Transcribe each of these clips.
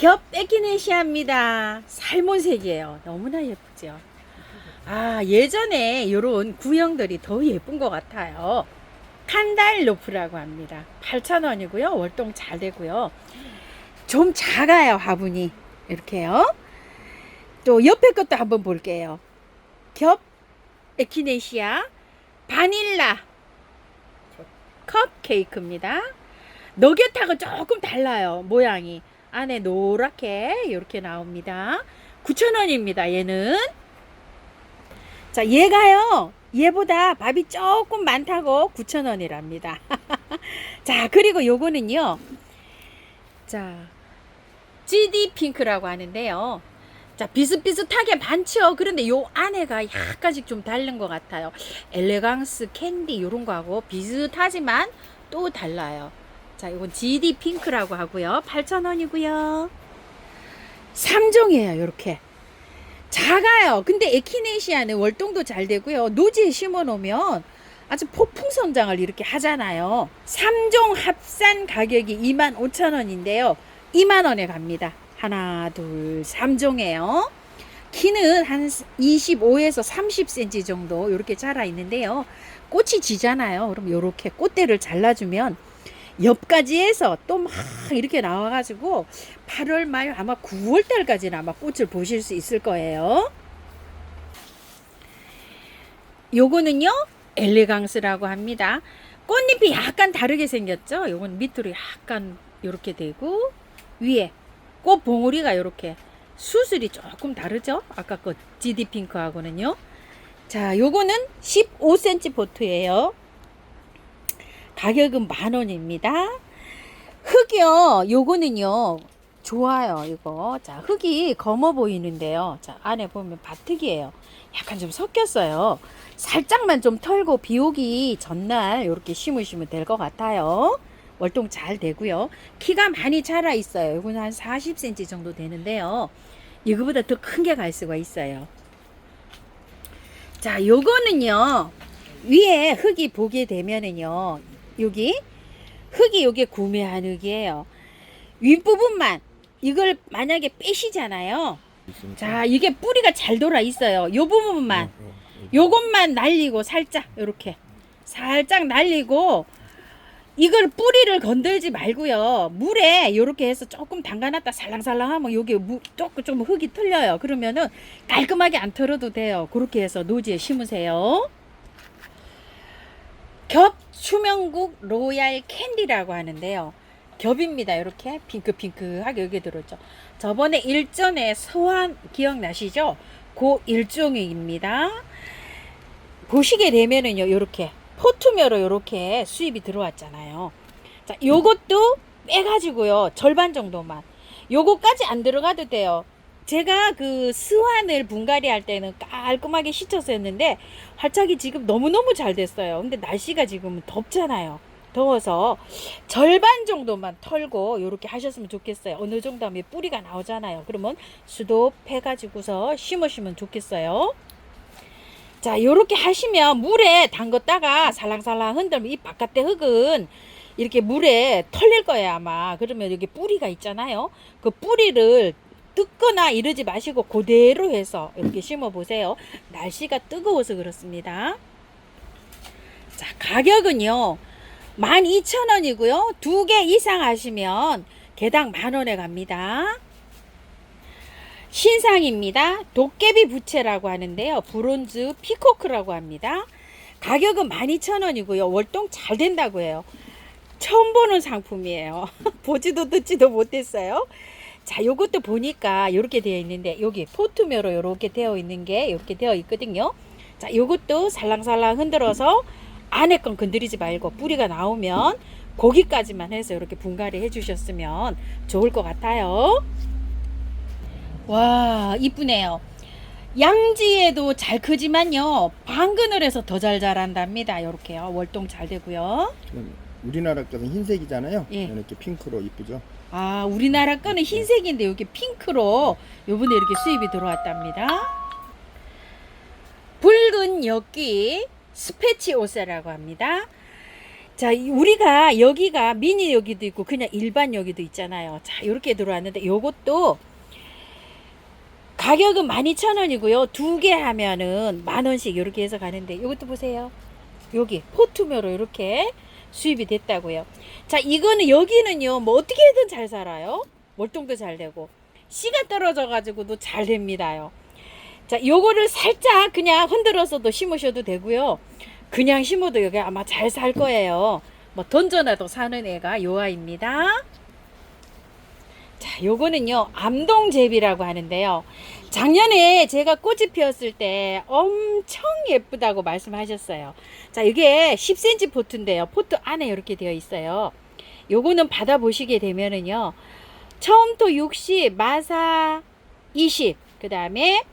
겹 에키네시아입니다. 살몬색이에요. 너무나 예쁘죠. 아, 예전에 이런 구형들이 더 예쁜 것 같아요. 칸달로프라고 합니다. 8,000원이고요. 월동 잘 되고요. 좀 작아요, 화분이. 이렇게요. 또 옆에 것도 한번 볼게요. 겹 에키네시아 바닐라 컵케이크입니다. 너겟하고 조금 달라요. 모양이. 안에 노랗게 이렇게 나옵니다. 9,000원입니다. 얘는. 자, 얘가요. 얘보다 밥이 조금 많다고 9,000원이랍니다. 자, 그리고 요거는요. 자, GD 핑크라고 하는데요. 자, 비슷비슷하게 많죠. 그런데 요 안에가 약간씩 좀 다른 것 같아요. 엘레강스 캔디 요런 거하고 비슷하지만 또 달라요. 자, 이건 GD 핑크라고 하고요. 8,000원이고요. 3종이에요. 요렇게. 작아요. 근데 에키네시아는 월동도 잘 되고요. 노지에 심어 놓으면 아주 폭풍 성장을 이렇게 하잖아요. 3종 합산 가격이 25,000원인데요. 2만원에 갑니다. 하나, 둘, 3종이에요. 키는 한 25에서 30cm 정도 이렇게 자라 있는데요. 꽃이 지잖아요. 그럼 이렇게 꽃대를 잘라주면 옆가지에서 또 막 이렇게 나와가지고 8월 말 아마 9월 달까지는 아마 꽃을 보실 수 있을 거예요. 요거는요 엘레강스라고 합니다. 꽃잎이 약간 다르게 생겼죠. 요건 밑으로 약간 이렇게 되고 위에 꽃 봉우리가 이렇게 수술이 조금 다르죠. 아까 거 GD 핑크하고는요. 자, 요거는 15cm 포트예요. 가격은 10,000원입니다. 흙이요. 요거는요. 좋아요. 이거. 자, 흙이 검어 보이는데요. 자, 안에 보면 바특이에요. 약간 좀 섞였어요. 살짝만 좀 털고 비 오기 전날 이렇게 심으시면 될 것 같아요. 월동 잘 되고요. 키가 많이 자라 있어요. 이거는 한 40cm 정도 되는데요. 이거보다 더 큰 게 갈 수가 있어요. 자, 요거는요. 위에 흙이 보게 되면은요. 여기 흙이 요게 구매한 흙이에요. 윗부분만 이걸 만약에 빼시잖아요. 자, 이게 뿌리가 잘 돌아 있어요. 요 부분만 요것만 날리고 살짝 이렇게 살짝 날리고 이걸 뿌리를 건들지 말고요. 물에 이렇게 해서 조금 담가놨다 살랑살랑 하면 여기 조금 좀 흙이 틀려요. 그러면은 깔끔하게 안 털어도 돼요. 그렇게 해서 노지에 심으세요. 겹 수명국 로얄 캔디라고 하는데요. 겹입니다. 이렇게 핑크핑크하게 여기 들어있죠. 저번에 일전에 서한 기억나시죠? 그 일종입니다. 보시게 되면은요. 이렇게 포트묘로 이렇게 수입이 들어왔잖아요. 자, 요것도 빼가지고요. 절반 정도만. 요거까지 안 들어가도 돼요. 제가 그 스완을 분갈이 할 때는 깔끔하게 씻어서 했는데 활착이 지금 너무너무 잘 됐어요. 근데 날씨가 지금 덥잖아요. 더워서 절반 정도만 털고 이렇게 하셨으면 좋겠어요. 어느 정도 하면 뿌리가 나오잖아요. 그러면 수도 패가지고서 심으시면 좋겠어요. 자, 요렇게 하시면 물에 담갔다가 살랑살랑 흔들면 이 바깥에 흙은 이렇게 물에 털릴 거예요, 아마. 그러면 여기 뿌리가 있잖아요. 그 뿌리를 뜯거나 이러지 마시고 그대로 해서 이렇게 심어 보세요. 날씨가 뜨거워서 그렇습니다. 자, 가격은요. 12,000원이고요. 2개 이상 하시면 개당 10,000원에 갑니다. 신상입니다. 도깨비 부채라고 하는데요. 브론즈 피코크라고 합니다. 가격은 12,000원이고요. 월동 잘 된다고 해요. 처음 보는 상품이에요. 보지도 듣지도 못했어요. 자, 요것도 보니까 이렇게 되어 있는데 여기 포트묘로 이렇게 되어 있는 게 이렇게 되어 있거든요. 자, 요것도 살랑살랑 흔들어서 안에 건 건드리지 말고 뿌리가 나오면 거기까지만 해서 이렇게 분갈이 해 주셨으면 좋을 것 같아요. 와, 이쁘네요. 양지에도 잘 크지만요. 방근을 해서 더 잘 자란답니다. 이렇게요. 월동 잘 되고요. 우리나라 것은 흰색이잖아요. 예. 이렇게 핑크로 이쁘죠. 아, 우리나라 거는 흰색인데 여기 핑크로 요번에 이렇게 수입이 들어왔답니다. 붉은 엽기 스페치오세라고 합니다. 자, 우리가 여기가 미니 여기도 있고 그냥 일반 여기도 있잖아요. 자, 이렇게 들어왔는데 요것도 가격은 12,000원이고요. 두 개 하면은 10,000원씩 이렇게 해서 가는데 이것도 보세요. 여기 포트묘로 이렇게 수입이 됐다고요. 자, 이거는 여기는요. 뭐 어떻게든 잘 살아요. 월동도 잘 되고 씨가 떨어져 가지고도 잘 됩니다요. 자, 요거를 살짝 그냥 흔들어서도 심으셔도 되고요. 그냥 심어도 여기 아마 잘 살 거예요. 뭐 던져놔도 사는 애가 요 아이입니다. 자, 요거는요 암동제비라고 하는데요. 작년에 제가 꽃이 피었을 때 엄청 예쁘다고 말씀하셨어요. 자, 이게 10cm 포트인데요. 포트 안에 이렇게 되어 있어요. 요거는 받아보시게 되면은요 처음토 60, 마사 20, 그 다음에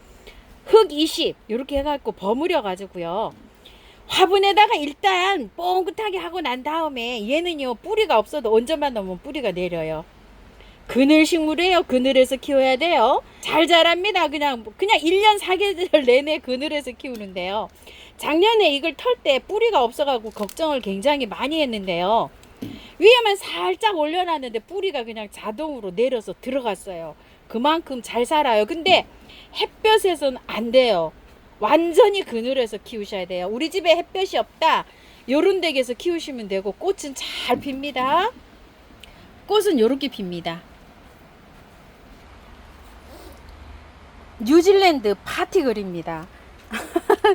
흙 20 이렇게 해갖고 버무려 가지고요 화분에다가 일단 뻥긋하게 하고 난 다음에 얘는요 뿌리가 없어도 온전만 넣으면 뿌리가 내려요. 그늘 식물이에요. 그늘에서 키워야 돼요. 잘 자랍니다. 그냥 1년 4계절 내내 그늘에서 키우는데요. 작년에 이걸 털 때 뿌리가 없어가지고 걱정을 굉장히 많이 했는데요. 위에만 살짝 올려놨는데 뿌리가 그냥 자동으로 내려서 들어갔어요. 그만큼 잘 살아요. 근데 햇볕에서는 안 돼요. 완전히 그늘에서 키우셔야 돼요. 우리 집에 햇볕이 없다. 요런 댁에서 키우시면 되고 꽃은 잘 핍니다. 꽃은 요렇게 핍니다. 뉴질랜드 파티글입니다.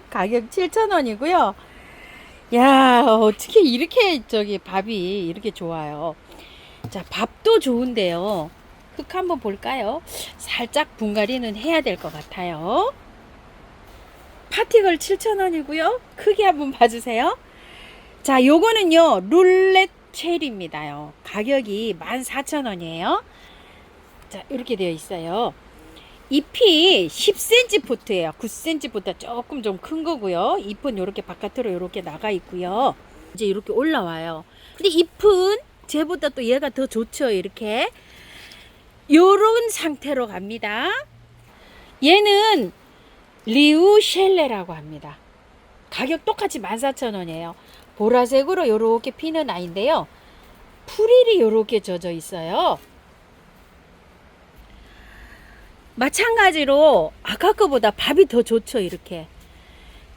가격 7,000원이고요. 야, 어떻게 이렇게 밥이 이렇게 좋아요. 자, 밥도 좋은데요. 흙 한번 볼까요? 살짝 분갈이는 해야 될 것 같아요. 파티글 7,000원이고요. 크기 한번 봐주세요. 자, 요거는요 룰렛 체리입니다요. 가격이 14,000원이에요. 자, 이렇게 되어 있어요. 잎이 10cm 포트예요. 9cm 보다 조금 좀 큰 거고요. 잎은 이렇게 바깥으로 이렇게 나가 있고요. 이제 이렇게 올라와요. 근데 잎은 쟤보다 또 얘가 더 좋죠. 이렇게 요런 상태로 갑니다. 얘는 리우셸레라고 합니다. 가격 똑같이 14,000원이에요. 보라색으로 요렇게 피는 아이인데요. 풀일이 요렇게 젖어 있어요. 마찬가지로 아까 거보다 밥이 더 좋죠. 이렇게.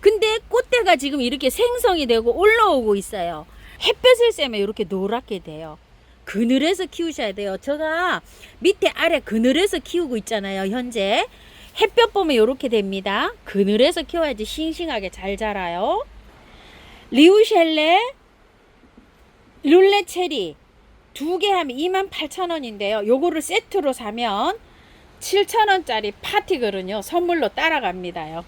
근데 꽃대가 지금 이렇게 생성이 되고 올라오고 있어요. 햇볕을 쐬면 이렇게 노랗게 돼요. 그늘에서 키우셔야 돼요. 제가 밑에 아래 그늘에서 키우고 있잖아요. 현재 햇볕 보면 이렇게 됩니다. 그늘에서 키워야지 싱싱하게 잘 자라요. 리우셸레, 룰렛체리 두 개 하면 28,000원인데요. 요거를 세트로 사면 7,000원짜리 파티글은요 선물로 따라갑니다요.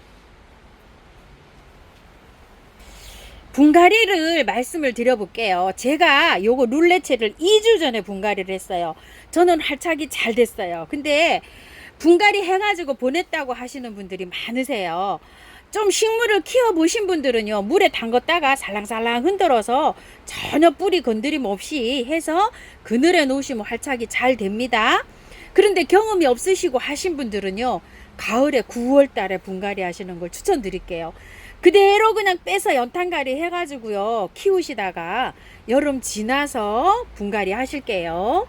분갈이를 말씀을 드려볼게요. 제가 요거 룰렛체를 2주 전에 분갈이를 했어요. 저는 활착이 잘 됐어요. 근데 분갈이 해가지고 보냈다고 하시는 분들이 많으세요. 좀 식물을 키워보신 분들은요 물에 담갔다가 살랑살랑 흔들어서 전혀 뿌리 건드림 없이 해서 그늘에 놓으시면 활착이 잘 됩니다. 그런데 경험이 없으시고 하신 분들은요 가을에 9월 달에 분갈이 하시는 걸 추천드릴게요. 그대로 그냥 빼서 연탄갈이 해가지고요 키우시다가 여름 지나서 분갈이 하실게요.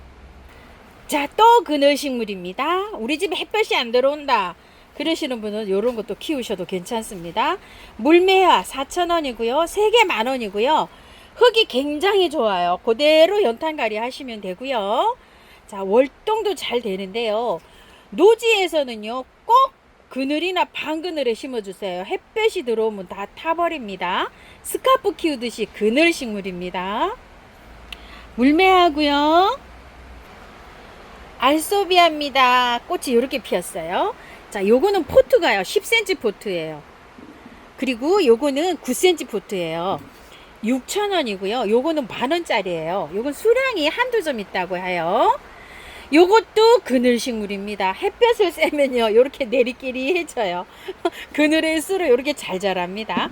자, 또 그늘 식물입니다. 우리 집에 햇볕이 안 들어온다 그러시는 분은 이런 것도 키우셔도 괜찮습니다. 물매화 4,000원이고요 3개 10,000원이고요 흙이 굉장히 좋아요. 그대로 연탄갈이 하시면 되고요. 자, 월동도 잘 되는데요. 노지에서는요 꼭 그늘이나 반그늘에 심어주세요. 햇볕이 들어오면 다 타버립니다. 스카프 키우듯이 그늘 식물입니다. 물매하고요. 알소비아입니다. 꽃이 이렇게 피었어요. 자, 요거는 포트가요 10cm 포트예요. 그리고 요거는 9cm 포트예요. 6,000원이고요. 요거는 10,000원짜리예요. 요건 수량이 한두 점 있다고 해요. 요것도 그늘 식물입니다. 햇볕을 쐬면요 이렇게 내리끼리해져요. 그늘일수록 이렇게 잘 자랍니다.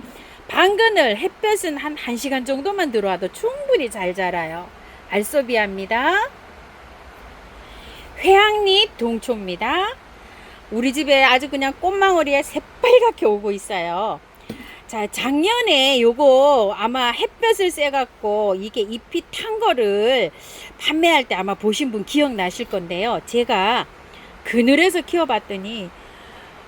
반그늘 햇볕은 한 1시간 정도만 들어와도 충분히 잘 자라요. 알소비아입니다. 회양잎 동초입니다. 우리 집에 아주 그냥 꽃망울이에 새빨갛게 오고 있어요. 자, 작년에 요거 아마 햇볕을 쐬갖고 이게 잎이 탄 거를 판매할 때 아마 보신 분 기억나실 건데요. 제가 그늘에서 키워봤더니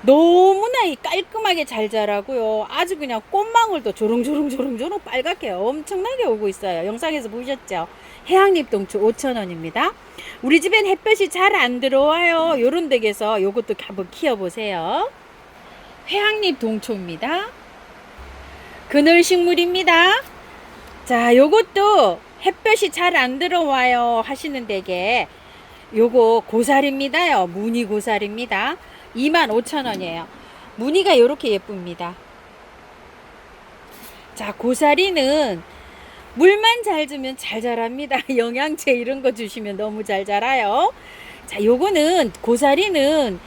너무나 깔끔하게 잘 자라고요. 아주 그냥 꽃망울도 조롱조롱 빨갛게 엄청나게 오고 있어요. 영상에서 보셨죠? 해양잎 동추 5,000원입니다. 우리 집엔 햇볕이 잘 안 들어와요. 요런 댁에서 요것도 한번 키워보세요. 해양잎 동초입니다. 그늘 식물입니다. 자, 요것도 햇볕이 잘 안 들어와요 하시는 댁에 요거 고사리입니다요. 무늬 고사리입니다. 25,000원이에요. 무늬가 요렇게 예쁩니다. 자, 고사리는 물만 잘 주면 잘 자랍니다. 영양제 이런 거 주시면 너무 잘 자라요. 자, 요거는 고사리는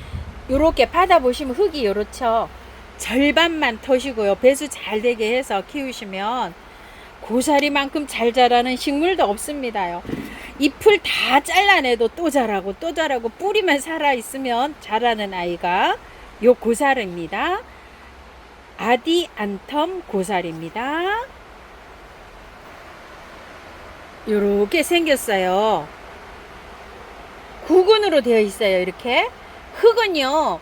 요렇게 받아보시면 흙이 요렇죠. 절반만 터시고요. 배수 잘 되게 해서 키우시면 고사리만큼 잘 자라는 식물도 없습니다요. 잎을 다 잘라내도 또 자라고 또 자라고 뿌리만 살아있으면 자라는 아이가 요 고사리입니다. 아디안텀 고사리입니다. 요렇게 생겼어요. 구근으로 되어 있어요. 이렇게 흙은요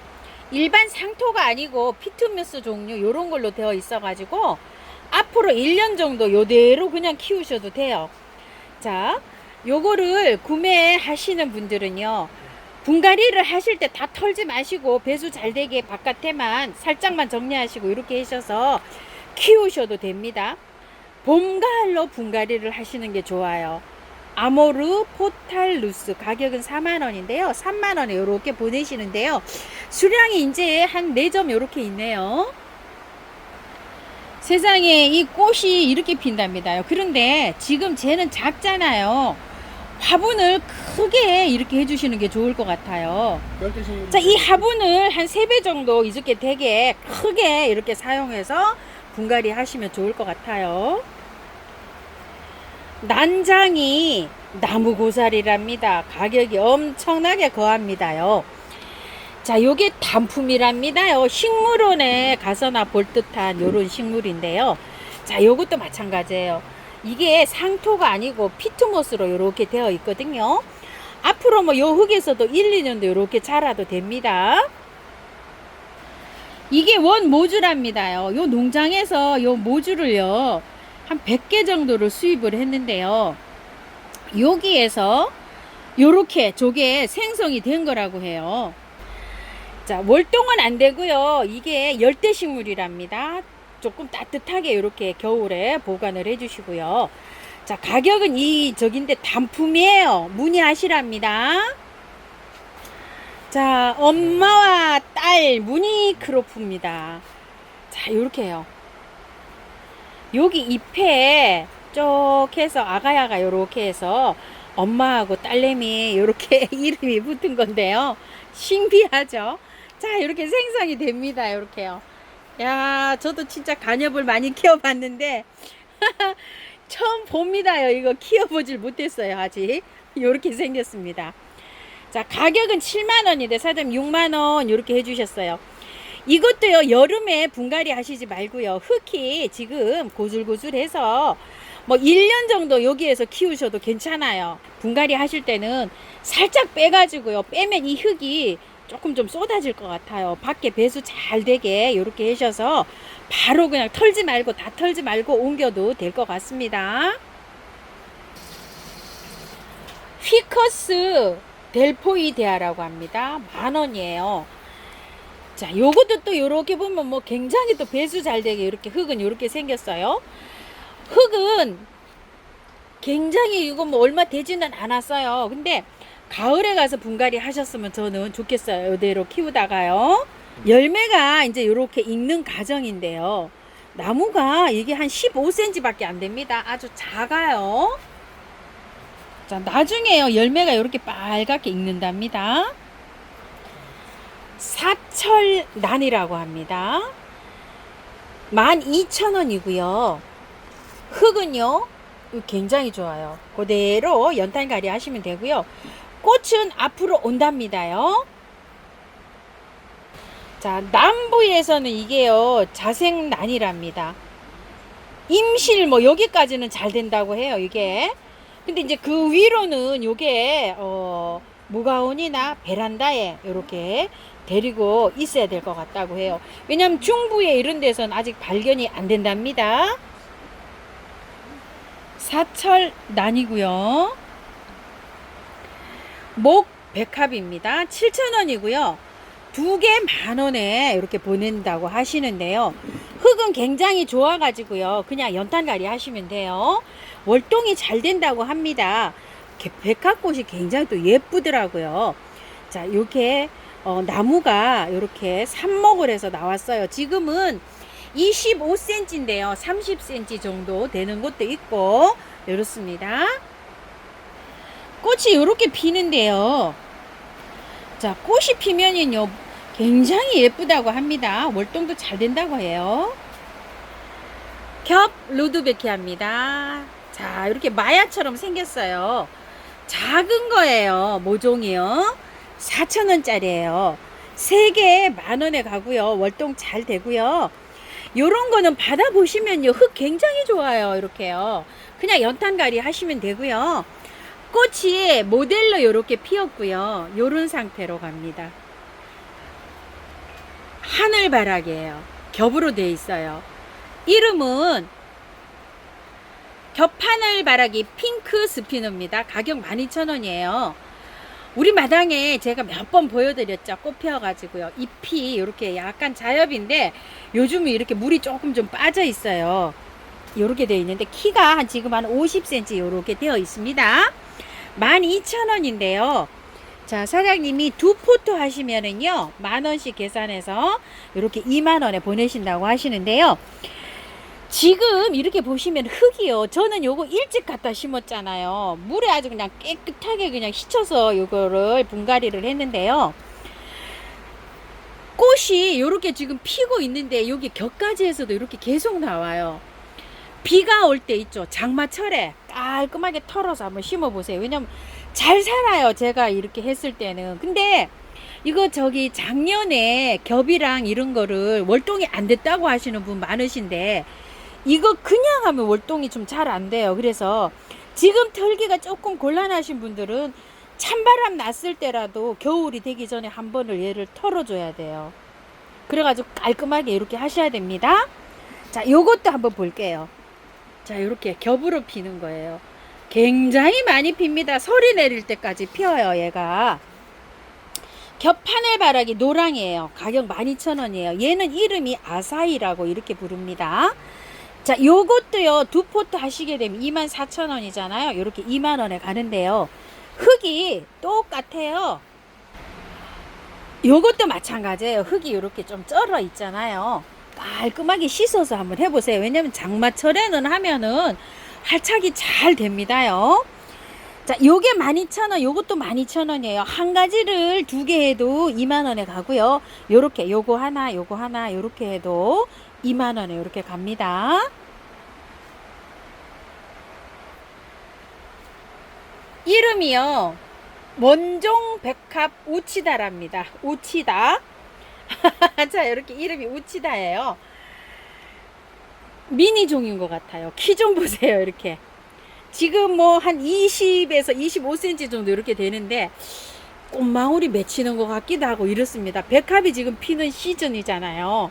일반 상토가 아니고 피투무스 종류 요런 걸로 되어 있어 가지고 앞으로 1년 정도 요대로 그냥 키우셔도 돼요. 자, 요거를 구매하시는 분들은요 분갈이를 하실 때 다 털지 마시고 배수 잘 되게 바깥에만 살짝만 정리하시고 이렇게 하셔서 키우셔도 됩니다. 봄, 가을로 분갈이를 하시는 게 좋아요. 아모르 포탈루스 가격은 4만원인데요 3만원에 이렇게 보내시는데요 수량이 이제 한 4점 이렇게 있네요. 세상에 이 꽃이 이렇게 핀답니다. 그런데 지금 쟤는 작잖아요. 화분을 크게 이렇게 해주시는 게 좋을 것 같아요. 자, 이 화분을 한 3배 정도 이렇게 되게 크게 이렇게 사용해서 분갈이 하시면 좋을 것 같아요. 난장이 나무 고사리랍니다. 가격이 엄청나게 거합니다요. 자, 요게 단품이랍니다요. 식물원에 가서나 볼 듯한 요런 식물인데요. 자, 요것도 마찬가지예요. 이게 상토가 아니고 피투모스로 요렇게 되어 있거든요. 앞으로 뭐 요 흙에서도 1, 2년도 요렇게 자라도 됩니다. 이게 원 모주랍니다요. 요 농장에서 요 모주를요 한 100개 정도를 수입을 했는데요. 여기에서 요렇게 저게 생성이 된 거라고 해요. 자, 월동은 안 되고요. 이게 열대식물이랍니다. 조금 따뜻하게 이렇게 겨울에 보관을 해주시고요. 자, 가격은 저긴데 단품이에요. 문의하시랍니다. 자, 엄마와 딸 무늬 크로프입니다. 자, 요렇게 해요. 여기 잎에 쭉 해서 아가야가 요렇게 해서 엄마하고 딸내미 요렇게 이름이 붙은 건데요. 신기하죠? 자, 이렇게 생성이 됩니다. 요렇게요. 야, 저도 진짜 간엽을 많이 키워봤는데 처음 봅니다요. 이거 키워보질 못했어요. 아직 요렇게 생겼습니다. 자, 가격은 7만원인데 사장님 6만원 요렇게 해주셨어요. 이것도요 여름에 분갈이 하시지 말고요 흙이 지금 고슬고슬해서 뭐 1년 정도 여기에서 키우셔도 괜찮아요. 분갈이 하실 때는 살짝 빼가지고요 빼면 이 흙이 조금 좀 쏟아질 것 같아요. 밖에 배수 잘 되게 이렇게 하셔서 바로 그냥 털지 말고 다 털지 말고 옮겨도 될 것 같습니다. 휘커스 델포이데아라고 합니다. 10,000원이에요. 자, 요것도 또 요렇게 보면 뭐 굉장히 또 배수 잘 되게 이렇게 흙은 요렇게 생겼어요. 흙은 굉장히 이거 뭐 얼마 되지는 않았어요. 근데 가을에 가서 분갈이 하셨으면 저는 좋겠어요. 이대로 키우다가요. 열매가 이제 요렇게 익는 과정인데요. 나무가 이게 한 15cm 밖에 안 됩니다. 아주 작아요. 자, 나중에요. 열매가 요렇게 빨갛게 익는답니다. 사철난이라고 합니다. 12,000원이고요. 흙은요 굉장히 좋아요. 그대로 연탄갈이 하시면 되고요. 꽃은 앞으로 온답니다요. 자, 남부에서는 이게요, 자생난이랍니다. 임실 뭐 여기까지는 잘 된다고 해요, 이게. 근데 이제 그 위로는 요게 무가온이나 베란다에 이렇게 데리고 있어야 될 것 같다고 해요. 왜냐면 중부에 이런 데서는 아직 발견이 안 된답니다. 사철난이고요. 목 백합입니다. 7,000원이고요. 두 개 만원에 이렇게 보낸다고 하시는데요. 흙은 굉장히 좋아가지고요. 그냥 연탄갈이 하시면 돼요. 월동이 잘 된다고 합니다. 백합꽃이 굉장히 또 예쁘더라고요. 자, 요게 나무가 이렇게 삽목을 해서 나왔어요. 지금은 25cm인데요. 30cm 정도 되는 것도 있고 이렇습니다. 꽃이 이렇게 피는데요. 자, 꽃이 피면은요 굉장히 예쁘다고 합니다. 월동도 잘 된다고 해요. 겹 루드베키아입니다. 자, 이렇게 마야처럼 생겼어요. 작은 거예요. 모종이요. 4,000원짜리예요. 3개 만원에 가고요. 월동 잘 되고요. 요런 거는 받아보시면요, 흙 굉장히 좋아요. 이렇게요. 그냥 연탄갈이 하시면 되고요. 꽃이 모델로 이렇게 피었고요. 요런 상태로 갑니다. 하늘바락이에요. 겹으로 되어 있어요. 이름은 겹하늘바라기 핑크 스피너입니다. 가격 12,000원이에요. 우리 마당에 제가 몇 번 보여드렸죠. 꽃 피어가지고요. 잎이 이렇게 약간 자엽인데 요즘은 이렇게 물이 조금 좀 빠져 있어요. 이렇게 되어 있는데 키가 지금 한 50cm 이렇게 되어 있습니다. 12,000원인데요. 자, 사장님이 두 포트 하시면은요, 만원씩 계산해서 이렇게 2만원에 보내신다고 하시는데요. 지금 이렇게 보시면 흙이요. 저는 요거 일찍 갖다 심었잖아요. 물에 아주 그냥 깨끗하게 그냥 씻어서 요거를 분갈이를 했는데요. 꽃이 요렇게 지금 피고 있는데 여기 격가지에서도 이렇게 계속 나와요. 비가 올 때 있죠. 장마철에 깔끔하게 털어서 한번 심어 보세요. 왜냐면 잘 살아요. 제가 이렇게 했을 때는. 근데 이거 저기 작년에 겹이랑 이런 거를 월동이 안 됐다고 하시는 분 많으신데 이거 그냥 하면 월동이 좀 잘 안 돼요. 그래서 지금 털기가 조금 곤란하신 분들은 찬바람 났을 때라도 겨울이 되기 전에 한 번을 얘를 털어줘야 돼요. 그래가지고 깔끔하게 이렇게 하셔야 됩니다. 자, 요것도 한번 볼게요. 자, 이렇게 겹으로 피는 거예요. 굉장히 많이 핍니다. 소리 내릴 때까지 피어요, 얘가. 겹하늘바라기 노랑이에요. 가격 12,000원이에요. 얘는 이름이 아사이라고 이렇게 부릅니다. 자, 요것도요, 두 포트 하시게 되면 24,000원이잖아요. 이렇게 2만원에 가는데요. 흙이 똑같아요. 요것도 마찬가지예요. 흙이 이렇게 좀 쩔어 있잖아요. 깔끔하게 씻어서 한번 해보세요. 왜냐면 장마철에는 하면은 활착이 잘 됩니다요. 자, 요게 12,000원, 요것도 12,000원이에요. 한 가지를 두 개 해도 2만원에 가고요. 요렇게 요거 하나 요렇게 해도 2만원에 요렇게 갑니다. 이름이요, 원종 백합 우치다랍니다. 우치다. 자, 이렇게 이름이 우치다예요. 미니종인 것 같아요. 키 좀 보세요. 이렇게 지금 뭐 한 20에서 25cm 정도 이렇게 되는데 꽃망울이 맺히는 것 같기도 하고 이렇습니다. 백합이 지금 피는 시즌이잖아요.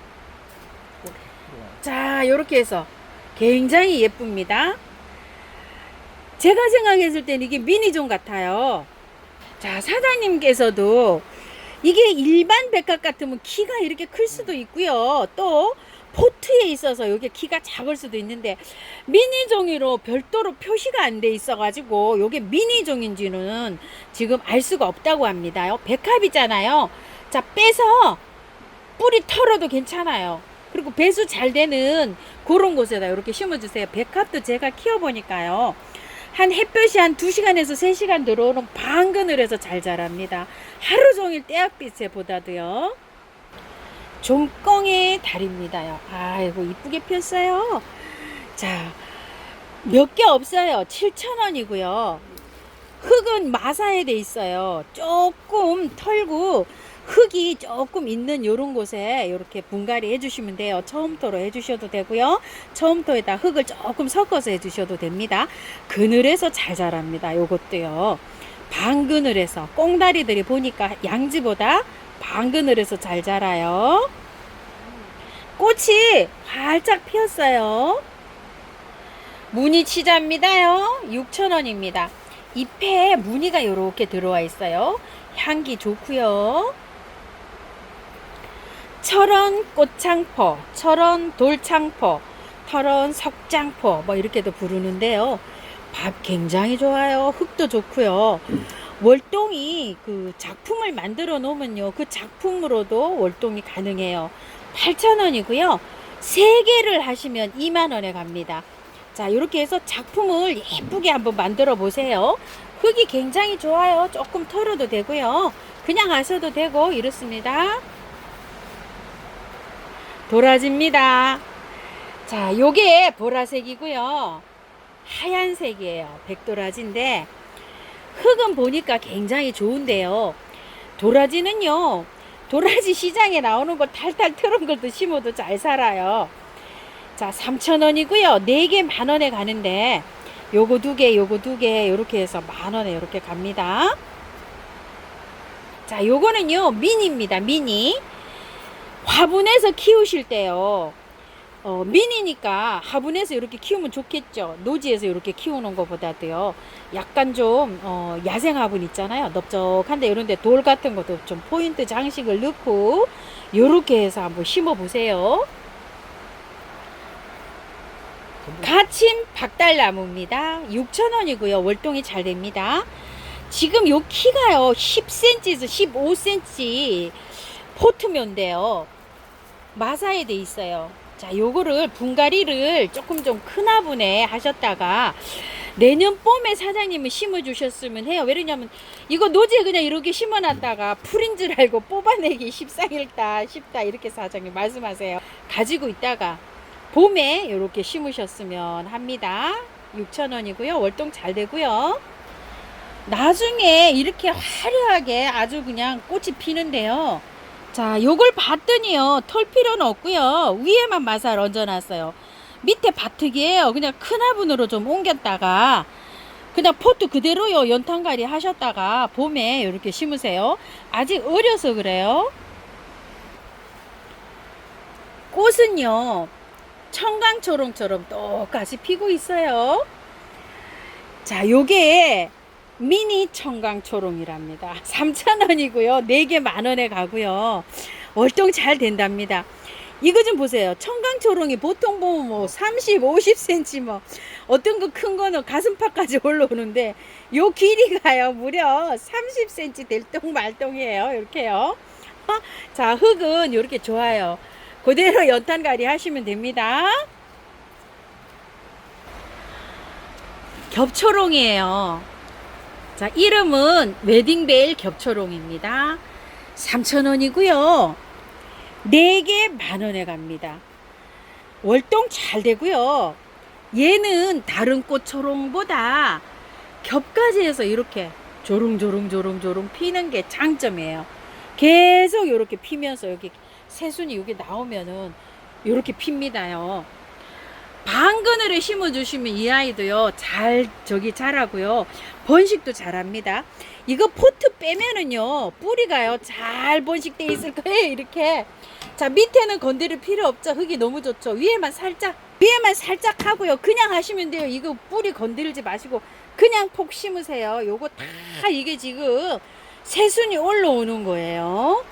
자, 이렇게 해서 굉장히 예쁩니다. 제가 생각했을 때는 이게 미니종 같아요. 자, 사장님께서도 이게 일반 백합 같으면 키가 이렇게 클 수도 있고요. 또 포트에 있어서 이게 키가 작을 수도 있는데 미니종이로 별도로 표시가 안 돼 있어 가지고 이게 미니종인지는 지금 알 수가 없다고 합니다. 백합이잖아요. 자, 빼서 뿌리 털어도 괜찮아요. 그리고 배수 잘 되는 그런 곳에다 이렇게 심어주세요. 백합도 제가 키워보니까요, 한 햇볕이 한 2시간에서 3시간 들어오는 방그늘에서 잘 자랍니다. 하루 종일 떼약빛에 보다도요. 좀꽁의 달입니다요. 아이고, 이쁘게 폈어요. 자, 몇 개 없어요. 7,000원이고요. 흙은 마사에 돼 있어요. 조금 털고 흙이 조금 있는 요런 곳에 이렇게 분갈이 해주시면 돼요. 처음토로 해주셔도 되고요. 처음토에다 흙을 조금 섞어서 해주셔도 됩니다. 그늘에서 잘 자랍니다. 요것도요. 반그늘에서 꽁다리들이 보니까 양지보다 반그늘에서 잘 자라요. 꽃이 활짝 피었어요. 무늬 치자입니다요. 6,000원입니다. 잎에 무늬가 이렇게 들어와 있어요. 향기 좋고요. 철원 꽃창포, 철원 돌창포, 철원 석장포 뭐 이렇게도 부르는데요. 밥 굉장히 좋아요. 흙도 좋고요. 월동이 그 작품을 만들어 놓으면요, 그 작품으로도 월동이 가능해요. 8,000원이고요. 3개를 하시면 2만원에 갑니다. 자, 이렇게 해서 작품을 예쁘게 한번 만들어 보세요. 흙이 굉장히 좋아요. 조금 털어도 되고요. 그냥 하셔도 되고 이렇습니다. 도라지입니다. 자, 요게 보라색이고요. 하얀색이에요. 백도라지인데 흙은 보니까 굉장히 좋은데요. 도라지는요, 도라지 시장에 나오는 거 탈탈 털은 것도 심어도 잘 살아요. 자, 3,000원이고요. 4개 만원에 가는데 요거 2개, 요거 2개 요렇게 해서 만원에 요렇게 갑니다. 자, 요거는요 미니입니다. 미니. 화분에서 키우실 때요, 미니니까 화분에서 이렇게 키우면 좋겠죠. 노지에서 이렇게 키우는 것보다도요, 약간 좀 야생 화분 있잖아요. 넓적한데 이런데 돌 같은 것도 좀 포인트 장식을 넣고 요렇게 해서 한번 심어 보세요. 가침 박달나무입니다. 6,000원이고요. 월동이 잘 됩니다. 지금 요 키가요 10cm에서 15cm 포트면인데요, 마사에 돼 있어요. 자, 요거를 분갈이를 조금 좀 큰 화분에 하셨다가 내년 봄에 사장님은 심어 주셨으면 해요. 왜냐면 이거 노지에 그냥 이렇게 심어 놨다가 풀인 줄 알고 뽑아내기 십상일다 싶다 이렇게 사장님 말씀하세요. 가지고 있다가 봄에 이렇게 심으셨으면 합니다. 6,000원이고요. 월동 잘 되고요. 나중에 이렇게 화려하게 아주 그냥 꽃이 피는데요. 자, 요걸 봤더니요, 털 필요는 없고요. 위에만 마살 얹어놨어요. 밑에 바트기에요. 그냥 큰 화분으로 좀 옮겼다가 그냥 포트 그대로요, 연탄갈이 하셨다가 봄에 이렇게 심으세요. 아직 어려서 그래요. 꽃은요, 청강초롱처럼 똑같이 피고 있어요. 자, 요게 미니 청강초롱이랍니다. 3,000원이고요. 4개 만원에 가고요. 월동 잘 된답니다. 이거 좀 보세요. 청강초롱이 보통 보면 뭐 30, 50cm 뭐 어떤 거 큰 거는 가슴팍까지 올라오는데 요 길이가요 무려 30cm 될똥 말똥이에요. 이렇게요. 자, 흙은 이렇게 좋아요. 그대로 연탄갈이 하시면 됩니다. 겹초롱이에요. 자, 이름은 웨딩베일 겹초롱입니다. 3,000원이고요. 4개 만원에 갑니다. 월동 잘 되고요. 얘는 다른 꽃초롱보다 겹가지에서 이렇게 조롱조롱 피는 게 장점이에요. 계속 이렇게 피면서 여기 새순이 여기 나오면은 이렇게 핍니다요. 방그늘에 심어주시면 이 아이도요 잘 자라고요. 번식도 잘합니다. 이거 포트 빼면은요 뿌리가요 잘 번식돼 있을 거예요. 이렇게. 자, 밑에는 건드릴 필요 없죠. 흙이 너무 좋죠. 위에만 살짝 하고요. 그냥 하시면 돼요. 이거 뿌리 건드리지 마시고 그냥 폭 심으세요. 요거 다 이게 지금 새순이 올라오는 거예요.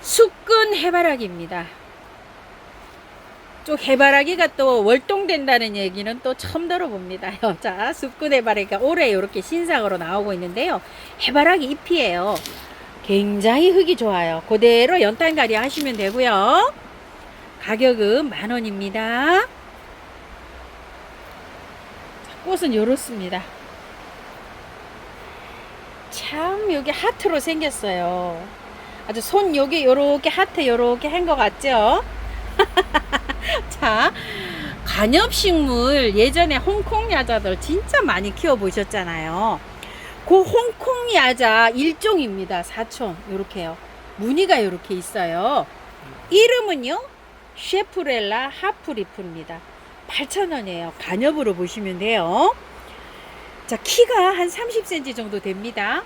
숙근 해바라기입니다. 쪽 해바라기가 또 월동된다는 얘기는 또 처음 들어봅니다. 자, 숙근 해바라기가 올해 이렇게 신상으로 나오고 있는데요. 해바라기 잎이에요. 굉장히 흙이 좋아요. 그대로 연탄갈이 하시면 되고요. 가격은 만원입니다. 꽃은 이렇습니다. 참 여기 하트로 생겼어요. 아주 손 여기 요렇게 하트 요렇게 한 것 같죠? 자, 관엽식물 예전에 홍콩 야자들 진짜 많이 키워 보셨잖아요. 그 홍콩 야자 일종입니다. 사촌 요렇게요. 무늬가 요렇게 있어요. 이름은요 셰프렐라 하프리프입니다. 8,000원이에요. 간엽으로 보시면 돼요. 자, 키가 한 30cm 정도 됩니다.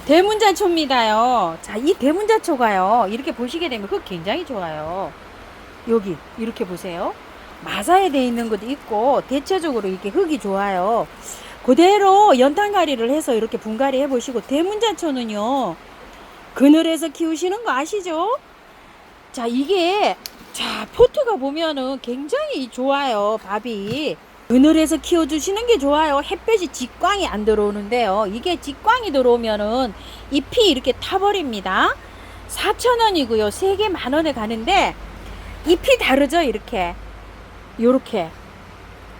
대문자초입니다요. 자, 이 대문자초가요 이렇게 보시게 되면 흙 굉장히 좋아요. 여기 이렇게 보세요. 마사에 돼 있는 것도 있고 대체적으로 이렇게 흙이 좋아요. 그대로 연탄가리를 해서 이렇게 분갈이 해보시고, 대문자초는요 그늘에서 키우시는 거 아시죠? 자, 이게 자 포트가 보면은 굉장히 좋아요. 밥이 그늘에서 키워주시는 게 좋아요. 햇볕이 직광이 안 들어오는데요, 이게 직광이 들어오면은 잎이 이렇게 타버립니다. 4,000원이고요 3개 만원에 가는데 잎이 다르죠. 이렇게 요렇게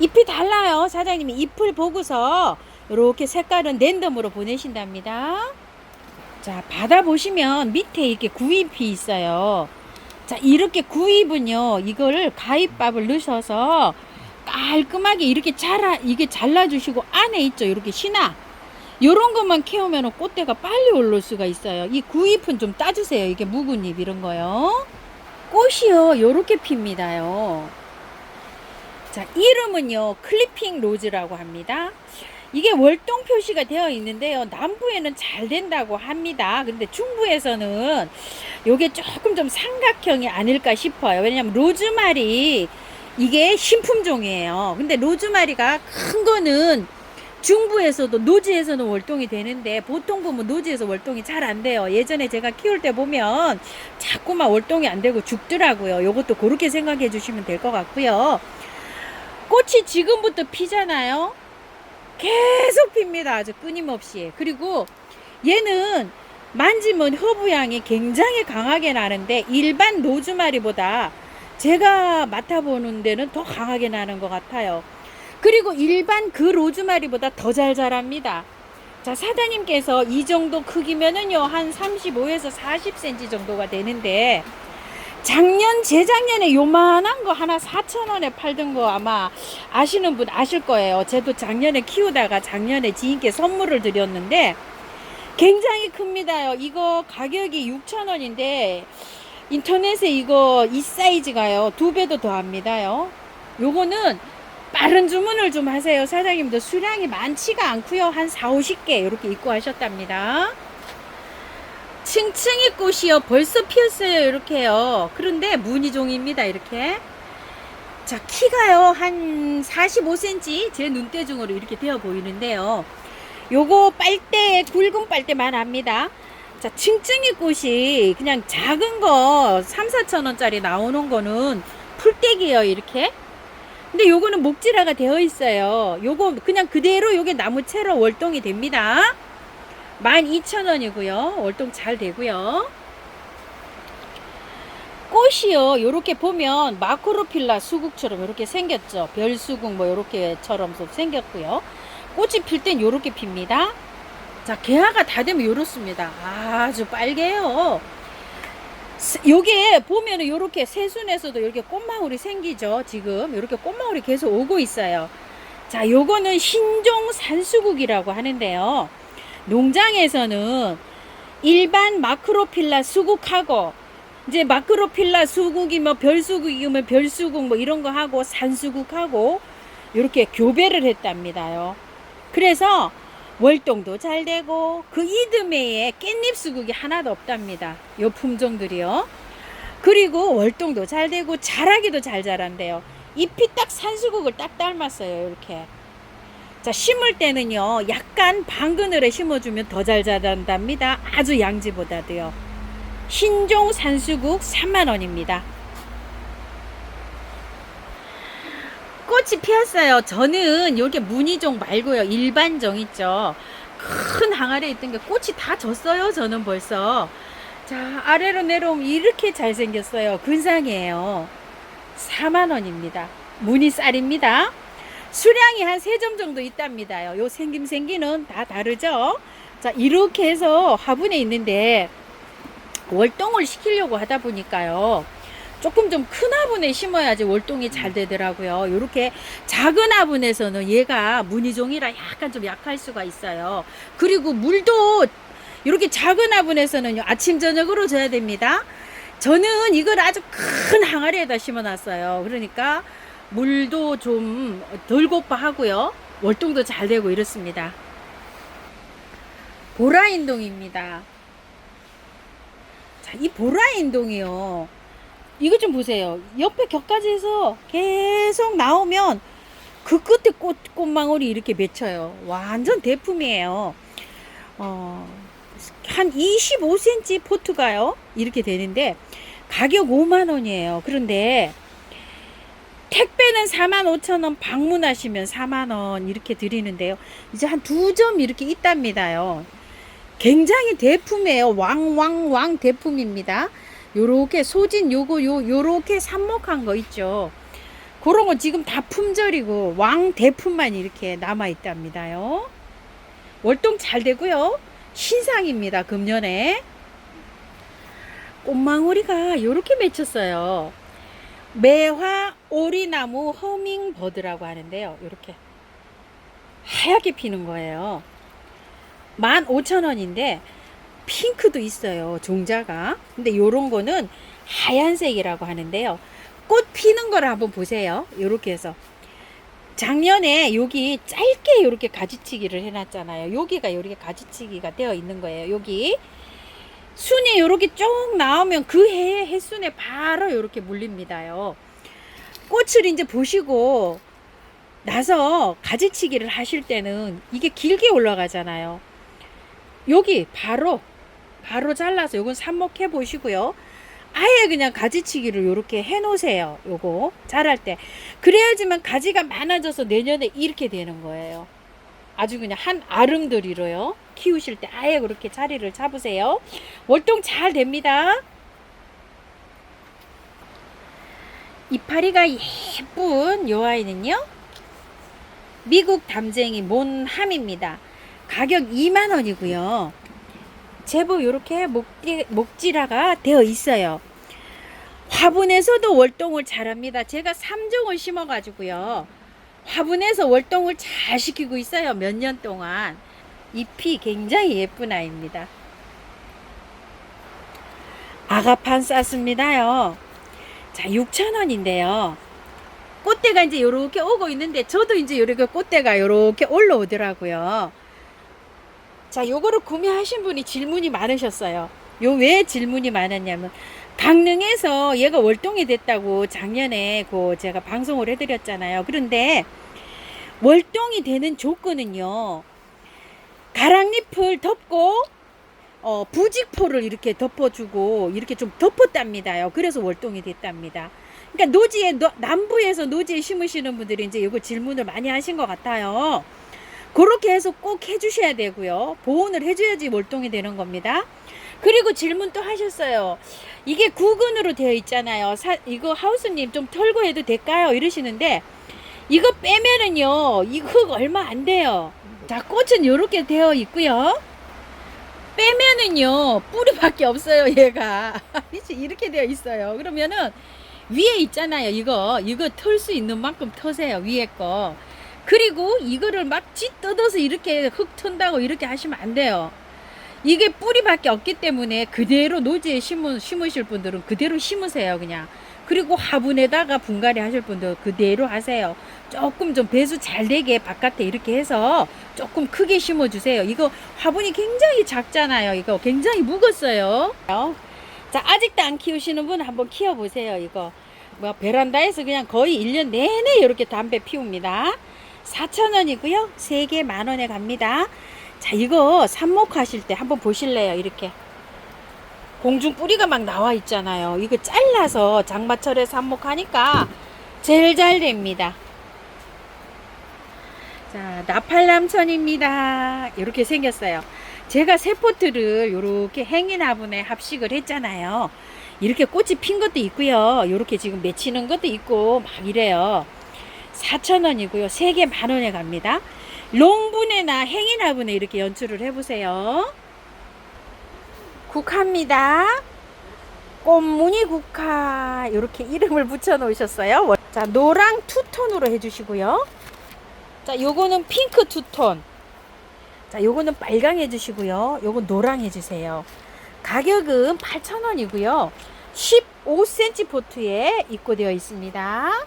잎이 달라요. 사장님이 잎을 보고서 이렇게 색깔은 랜덤으로 보내신답니다. 자, 받아보시면 밑에 이렇게 구잎이 있어요. 자, 이렇게 구잎은요 이거를 가위밥을 넣으셔서 깔끔하게 이렇게 이게 잘라주시고, 안에 있죠 이렇게 신화 요런 것만 캐오면 꽃대가 빨리 올라올 수가 있어요. 이 구잎은 좀 따주세요. 이게 묵은 잎 이런 거요. 꽃이요 요렇게 핍니다요. 자, 이름은요 클리핑 로즈라고 합니다. 이게 월동 표시가 되어 있는데요, 남부에는 잘 된다고 합니다. 근데 중부에서는 요게 조금 좀 삼각형이 아닐까 싶어요. 왜냐면 로즈마리 이게 신품종이에요. 근데 로즈마리가 큰 거는 중부에서도 노지에서는 월동이 되는데, 보통 보면 노지에서 월동이 잘 안 돼요. 예전에 제가 키울 때 보면 자꾸만 월동이 안 되고 죽더라고요. 요것도 그렇게 생각해 주시면 될 것 같고요. 꽃이 지금부터 피잖아요. 계속 핍니다. 아주 끊임없이. 그리고 얘는 만지면 허브향이 굉장히 강하게 나는데 일반 로즈마리보다 제가 맡아보는 데는 더 강하게 나는 것 같아요. 그리고 일반 그 로즈마리보다 더 잘 자랍니다. 자, 사장님께서 이 정도 크기면은요 한 35에서 40cm 정도가 되는데, 재작년에 요만한 거 하나 4,000원에 팔던 거 아마 아시는 분 아실 거예요. 저도 작년에 키우다가 작년에 지인께 선물을 드렸는데 굉장히 큽니다요. 이거 가격이 6,000원인데 인터넷에 이거 이 사이즈가요 2배도 더 합니다요. 요거는 빠른 주문을 좀 하세요. 사장님도 수량이 많지가 않고요, 한 4, 50개 이렇게 입고 하셨답니다. 층층이 꽃이요 벌써 피었어요. 이렇게요. 그런데 무늬종입니다. 이렇게. 자, 키가요 한 45cm 제 눈대중으로 이렇게 되어 보이는데요, 요거 빨대 굵은 빨대만 합니다. 자, 층층이 꽃이 그냥 작은 거 3, 4천원짜리 나오는 거는 풀떼기예요. 이렇게. 근데 요거는 목질화가 되어 있어요. 요거 그냥 그대로 요게 나무채로 월동이 됩니다. 12,000원이고요. 월동 잘 되고요. 꽃이요 요렇게 보면 마크로필라 수국처럼 이렇게 생겼죠. 별수국 뭐 요렇게처럼 생겼고요. 꽃이 필 땐 요렇게 핍니다. 자, 개화가 다 되면 요렇습니다. 아주 빨개요. 요게 보면은 요렇게 새순에서도 이렇게 꽃망울이 생기죠. 지금 요렇게 꽃망울이 계속 오고 있어요. 자, 요거는 신종 산수국이라고 하는데요, 농장에서는 일반 마크로필라 수국하고 이제 마크로필라 수국이면 별수국이면 별수국 뭐 이런 거 하고 산수국하고 이렇게 교배를 했답니다요. 그래서 월동도 잘 되고 그 이듬해에 깻잎 수국이 하나도 없답니다. 요 품종들이요. 그리고 월동도 잘 되고 자라기도 잘 자란대요. 잎이 딱 산수국을 딱 닮았어요. 이렇게. 자, 심을 때는요 약간 방그늘에 심어주면 더 잘 자란답니다. 아주 양지보다도요. 신종 산수국 3만원입니다. 꽃이 피었어요. 저는 이렇게 무늬종 말고요, 일반종 있죠, 큰 항아리에 있던 게 꽃이 다 졌어요. 저는 벌써. 자, 아래로 내려오면 이렇게 잘생겼어요. 근상이에요. 4만원입니다. 무늬 쌀입니다. 수량이 한 3점 정도 있답니다요. 요 생김생기는 다 다르죠. 자, 이렇게 해서 화분에 있는데 월동을 시키려고 하다 보니까요 조금 좀 큰 화분에 심어야지 월동이 잘 되더라고요. 이렇게 작은 화분에서는 얘가 무늬종이라 약간 좀 약할 수가 있어요. 그리고 물도 이렇게 작은 화분에서는 아침 저녁으로 줘야 됩니다. 저는 이걸 아주 큰 항아리에다 심어놨어요. 그러니까 물도 좀 덜 고파하고요. 월동도 잘 되고 이렇습니다. 보라인동입니다. 자, 이 보라인동이요. 이거 좀 보세요. 옆에 격가지에서 계속 나오면 그 끝에 꽃망울이 이렇게 맺혀요. 완전 대품이에요. 한 25cm 포트가요. 이렇게 되는데 가격 5만원이에요. 그런데 택배는 45,000원, 방문하시면 4만원 이렇게 드리는데요. 이제 한 2점 이렇게 있답니다요. 굉장히 대품이에요. 왕 대품입니다. 요렇게 소진 요렇게 삽목한 거 있죠. 그런 거 지금 다 품절이고 왕 대품만 이렇게 남아 있답니다요. 월동 잘 되고요. 신상입니다. 금년에 꽃망울이가 요렇게 맺혔어요. 매화 오리나무 허밍버드라고 하는데요. 요렇게 하얗게 피는 거예요. 15,000원인데 핑크도 있어요. 종자가. 근데 요런 거는 하얀색이라고 하는데요. 꽃 피는 거를 한번 보세요. 요렇게 해서 작년에 여기 짧게 요렇게 가지치기를 해놨잖아요. 여기가 이렇게 가지치기가 되어 있는 거예요. 여기 순이 요렇게 쭉 나오면 그 해의 해순에 바로 요렇게 물립니다요. 꽃을 이제 보시고 나서 가지치기를 하실 때는 이게 길게 올라가잖아요. 여기 바로 잘라서 요건 삽목해 보시고요. 아예 그냥 가지치기를 요렇게 해 놓으세요. 요거 자랄 때. 그래야지만 가지가 많아져서 내년에 이렇게 되는 거예요. 아주 그냥 한 아름드리로요. 키우실 때 아예 그렇게 자리를 잡으세요. 월동 잘 됩니다. 이파리가 예쁜 요 아이는요. 미국 담쟁이 몬함입니다. 가격 2만원이고요. 제법 이렇게 목질화가 되어 있어요. 화분에서도 월동을 잘합니다. 제가 3종을 심어 가지고요. 화분에서 월동을 잘 시키고 있어요. 몇 년 동안. 잎이 굉장히 예쁜 아이입니다. 아가판 쌌습니다요. 자, 6,000원인데요. 꽃대가 이제 요렇게 오고 있는데 저도 이제 요렇게 꽃대가 요렇게 올라오더라고요. 자, 요거를 구매하신 분이 질문이 많으셨어요. 요 왜 질문이 많았냐면 강릉에서 얘가 월동이 됐다고 작년에 제가 방송을 해드렸잖아요. 그런데 월동이 되는 조건은요. 가랑잎을 덮고 부직포를 이렇게 덮어주고 이렇게 좀 덮었답니다요. 그래서 월동이 됐답니다. 그러니까 남부에서 노지에 심으시는 분들이 이제 이거 질문을 많이 하신 것 같아요. 그렇게 해서 꼭 해주셔야 되고요. 보온을 해줘야지 월동이 되는 겁니다. 그리고 질문 또 하셨어요. 이게 구근으로 되어 있잖아요. 이거 하우스님 좀 털고 해도 될까요? 이러시는데 이거 빼면은요. 이 흙 얼마 안 돼요. 자, 꽃은 이렇게 되어 있고요. 빼면은요. 뿌리밖에 없어요. 얘가. 이렇게 되어 있어요. 그러면은 위에 있잖아요. 이거 털 수 있는 만큼 터세요. 위에 거. 그리고 이거를 막 뜯어서 이렇게 흙 튼다고 이렇게 하시면 안 돼요. 이게 뿌리밖에 없기 때문에 그대로 노지에 심으실 분들은 그대로 심으세요. 그냥. 그리고 화분에다가 분갈이 하실 분들 그대로 하세요. 조금 좀 배수 잘 되게 바깥에 이렇게 해서 조금 크게 심어 주세요. 이거 화분이 굉장히 작잖아요. 이거 굉장히 묵었어요. 자, 아직도 안 키우시는 분 한번 키워 보세요. 이거 베란다에서 그냥 거의 1년 내내 이렇게 담배 피웁니다. 4,000원이고요. 3개 만원에 갑니다. 자, 이거 삽목하실 때 한번 보실래요? 이렇게 공중 뿌리가 막 나와 있잖아요. 이거 잘라서 장마철에 삽목하니까 제일 잘 됩니다. 자, 나팔남천입니다. 이렇게 생겼어요. 제가 새 포트를 이렇게 행인 화분에 합식을 했잖아요. 이렇게 꽃이 핀 것도 있고요. 이렇게 지금 맺히는 것도 있고 막 이래요. 4,000원이고요. 3개 만원에 갑니다. 롱분에나 행인 화분에 이렇게 연출을 해보세요. 국화입니다. 꽃무늬 국화 이렇게 이름을 붙여 놓으셨어요. 자, 노랑 투톤으로 해주시고요. 자, 요거는 핑크 투톤. 자, 요거는 빨강 해주시고요. 요건 노랑 해주세요. 가격은 8,000원이고요. 15cm 포트에 입고되어 있습니다.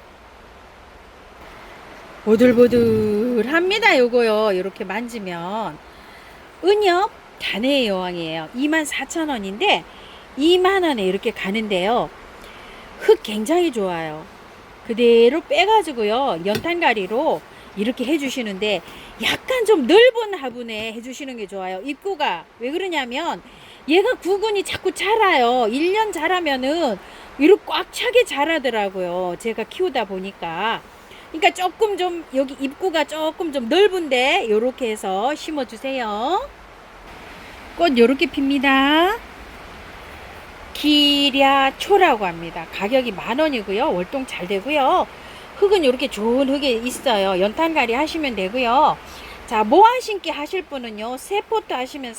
보들보들합니다. 요거요. 이렇게 만지면 은엽 단해의 여왕이에요. 24,000원인데 2만원에 이렇게 가는데요. 흙 굉장히 좋아요. 그대로 빼가지고요. 연탄가리로 이렇게 해주시는데 약간 좀 넓은 화분에 해주시는 게 좋아요. 입구가 왜 그러냐면 얘가 구근이 자꾸 자라요. 1년 자라면은 이렇게 꽉 차게 자라더라고요. 제가 키우다 보니까. 그러니까 조금 좀 여기 입구가 조금 좀 넓은데 요렇게 해서 심어주세요. 꽃 요렇게 핍니다. 기랴초라고 합니다. 가격이 10,000원이고요. 월동 잘 되고요. 흙은 이렇게 좋은 흙이 있어요. 연탄가리 하시면 되고요. 자, 모아 심기 하실 분은요. 세 포트 하시면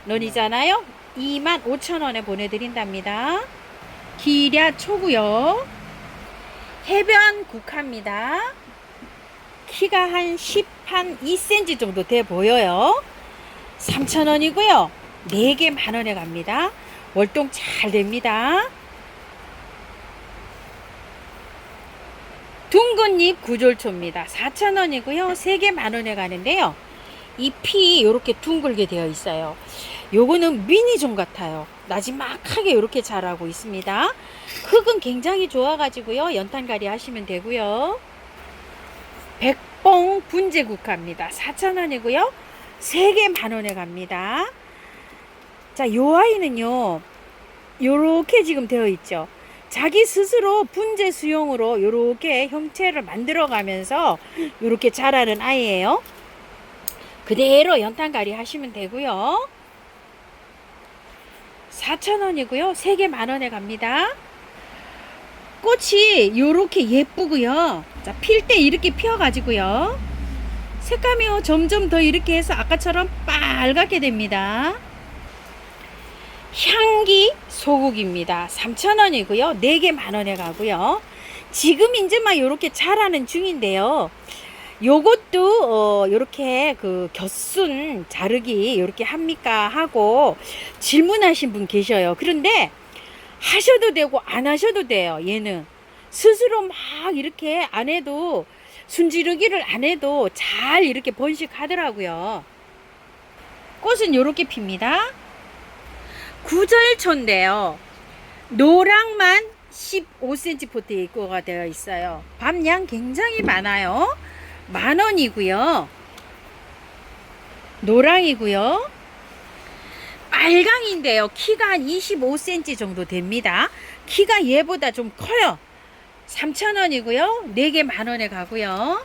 3만원이잖아요. 25,000원에 보내드린답니다. 기랴초고요. 해변 국화입니다. 키가 한 2cm 정도 돼 보여요. 3,000원이고요. 4개 10,000원에 갑니다. 월동 잘 됩니다. 둥근잎 구절초입니다. 4,000원이고요. 3개 10,000원에 가는데요. 잎이 이렇게 둥글게 되어 있어요. 요거는 미니종 같아요. 나지막하게 이렇게 자라고 있습니다. 흙은 굉장히 좋아가지고요. 연탄가리 하시면 되고요. 백봉 분재국화입니다. 4,000원이고요. 3개 10,000원에 갑니다. 자, 요 아이는요. 요렇게 지금 되어 있죠. 자기 스스로 분재 수용으로 요렇게 형체를 만들어 가면서 요렇게 자라는 아이예요. 그대로 연탄가리 하시면 되고요. 4,000원이고요. 3개 10,000원에 갑니다. 꽃이 요렇게 예쁘고요. 자, 필 때 이렇게 피어가지고요. 색감이요. 점점 더 이렇게 해서 아까처럼 빨갛게 됩니다. 향기 소국입니다. 3,000원이고요. 4개 10,000원에 가고요. 지금 이제 막 요렇게 자라는 중인데요. 요것도 요렇게 그 곁순 자르기 요렇게 합니까 하고 질문하신 분 계셔요. 그런데 하셔도 되고 안 하셔도 돼요. 얘는 스스로 막 이렇게 안 해도 순지르기를 안 해도 잘 이렇게 번식하더라고요. 꽃은 요렇게 핍니다. 구절초인데요. 노랑만 15cm 포트에 입고가 되어 있어요. 밤양 굉장히 많아요. 10,000원이고요. 노랑이고요. 빨강인데요. 키가 한 25cm 정도 됩니다. 키가 얘보다 좀 커요. 3,000원이고요. 4개 10,000원에 가고요.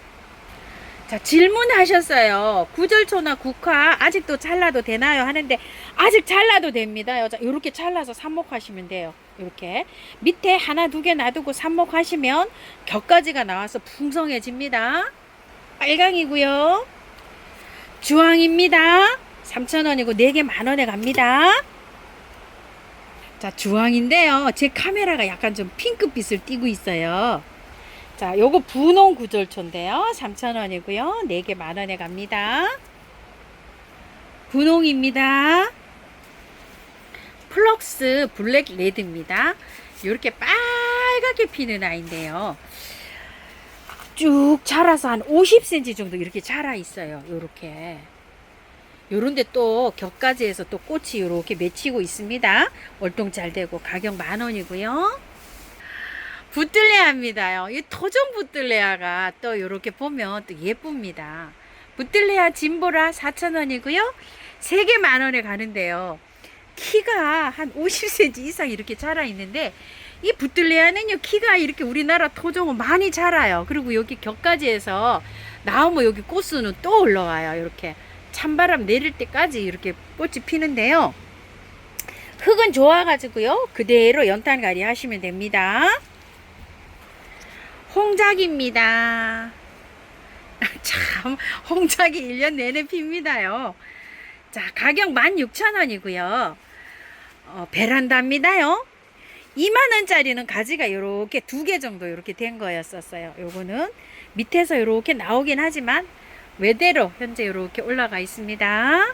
자, 질문하셨어요. 구절초나 국화 아직도 잘라도 되나요? 하는데 아직 잘라도 됩니다. 여자 이렇게 잘라서 삽목하시면 돼요. 이렇게 밑에 하나 두 개 놔두고 삽목하시면 격가지가 나와서 풍성해집니다. 빨강이고요. 주황입니다. 3,000원이고 4개 10,000원에 갑니다. 자, 주황인데요. 제 카메라가 약간 좀 핑크빛을 띠고 있어요. 자, 요거 분홍 구절초인데요. 3,000원이고요. 4개 10,000원에 갑니다. 분홍입니다. 플럭스 블랙 레드입니다. 이렇게 빨갛게 피는 아이인데요. 쭉 자라서 한 50cm 정도 이렇게 자라 있어요. 요렇게. 요런데 또 격가지에서 또 꽃이 이렇게 맺히고 있습니다. 월동 잘 되고 가격 10,000원이고요. 붓들레아입니다요. 이 토종 붓들레아가 또 이렇게 보면 또 예쁩니다. 붓들레아 진보라 4,000원이고요. 3개 10,000원에 가는데요. 키가 한 50cm 이상 이렇게 자라 있는데 이 붓들레아는요 키가 이렇게 우리나라 토종은 많이 자라요. 그리고 여기 격가지에서 나오면 여기 꽃수는 또 올라와요. 이렇게 찬바람 내릴 때까지 이렇게 꽃이 피는데요. 흙은 좋아가지고요. 그대로 연탄가리 하시면 됩니다. 홍작입니다. 참 홍작이 1년 내내 핍니다요. 자, 가격 16,000원이고요. 베란다입니다요. 2만 원짜리는 가지가 이렇게 2개 정도 이렇게 된 거였었어요. 요거는 밑에서 이렇게 나오긴 하지만 외대로 현재 이렇게 올라가 있습니다.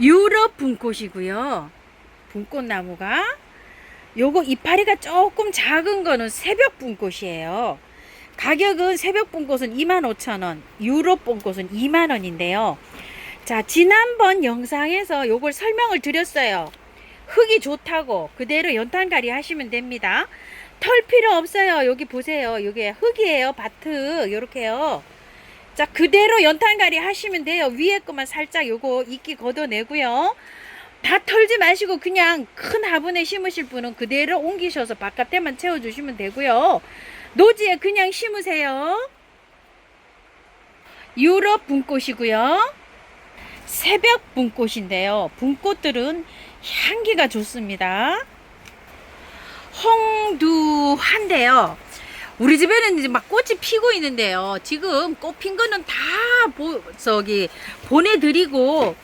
유럽 분꽃이고요. 분꽃나무가 요거 이파리가 조금 작은 거는 새벽 분꽃이에요. 가격은 새벽 분꽃은 25,000원, 유럽 분꽃은 2만 원인데요. 자, 지난번 영상에서 요걸 설명을 드렸어요. 흙이 좋다고 그대로 연탄갈이 하시면 됩니다. 털 필요 없어요. 여기 보세요. 이게 흙이에요. 밭흙 요렇게요. 자, 그대로 연탄갈이 하시면 돼요. 위에 것만 살짝 요거 이끼 걷어내고요. 다 털지 마시고 그냥 큰 화분에 심으실 분은 그대로 옮기셔서 바깥에만 채워주시면 되고요. 노지에 그냥 심으세요. 유럽 분꽃이고요. 새벽 분꽃인데요. 분꽃들은 향기가 좋습니다. 홍두한데요. 우리 집에는 이제 막 꽃이 피고 있는데요. 지금 꽃 핀 거는 다 보내드리고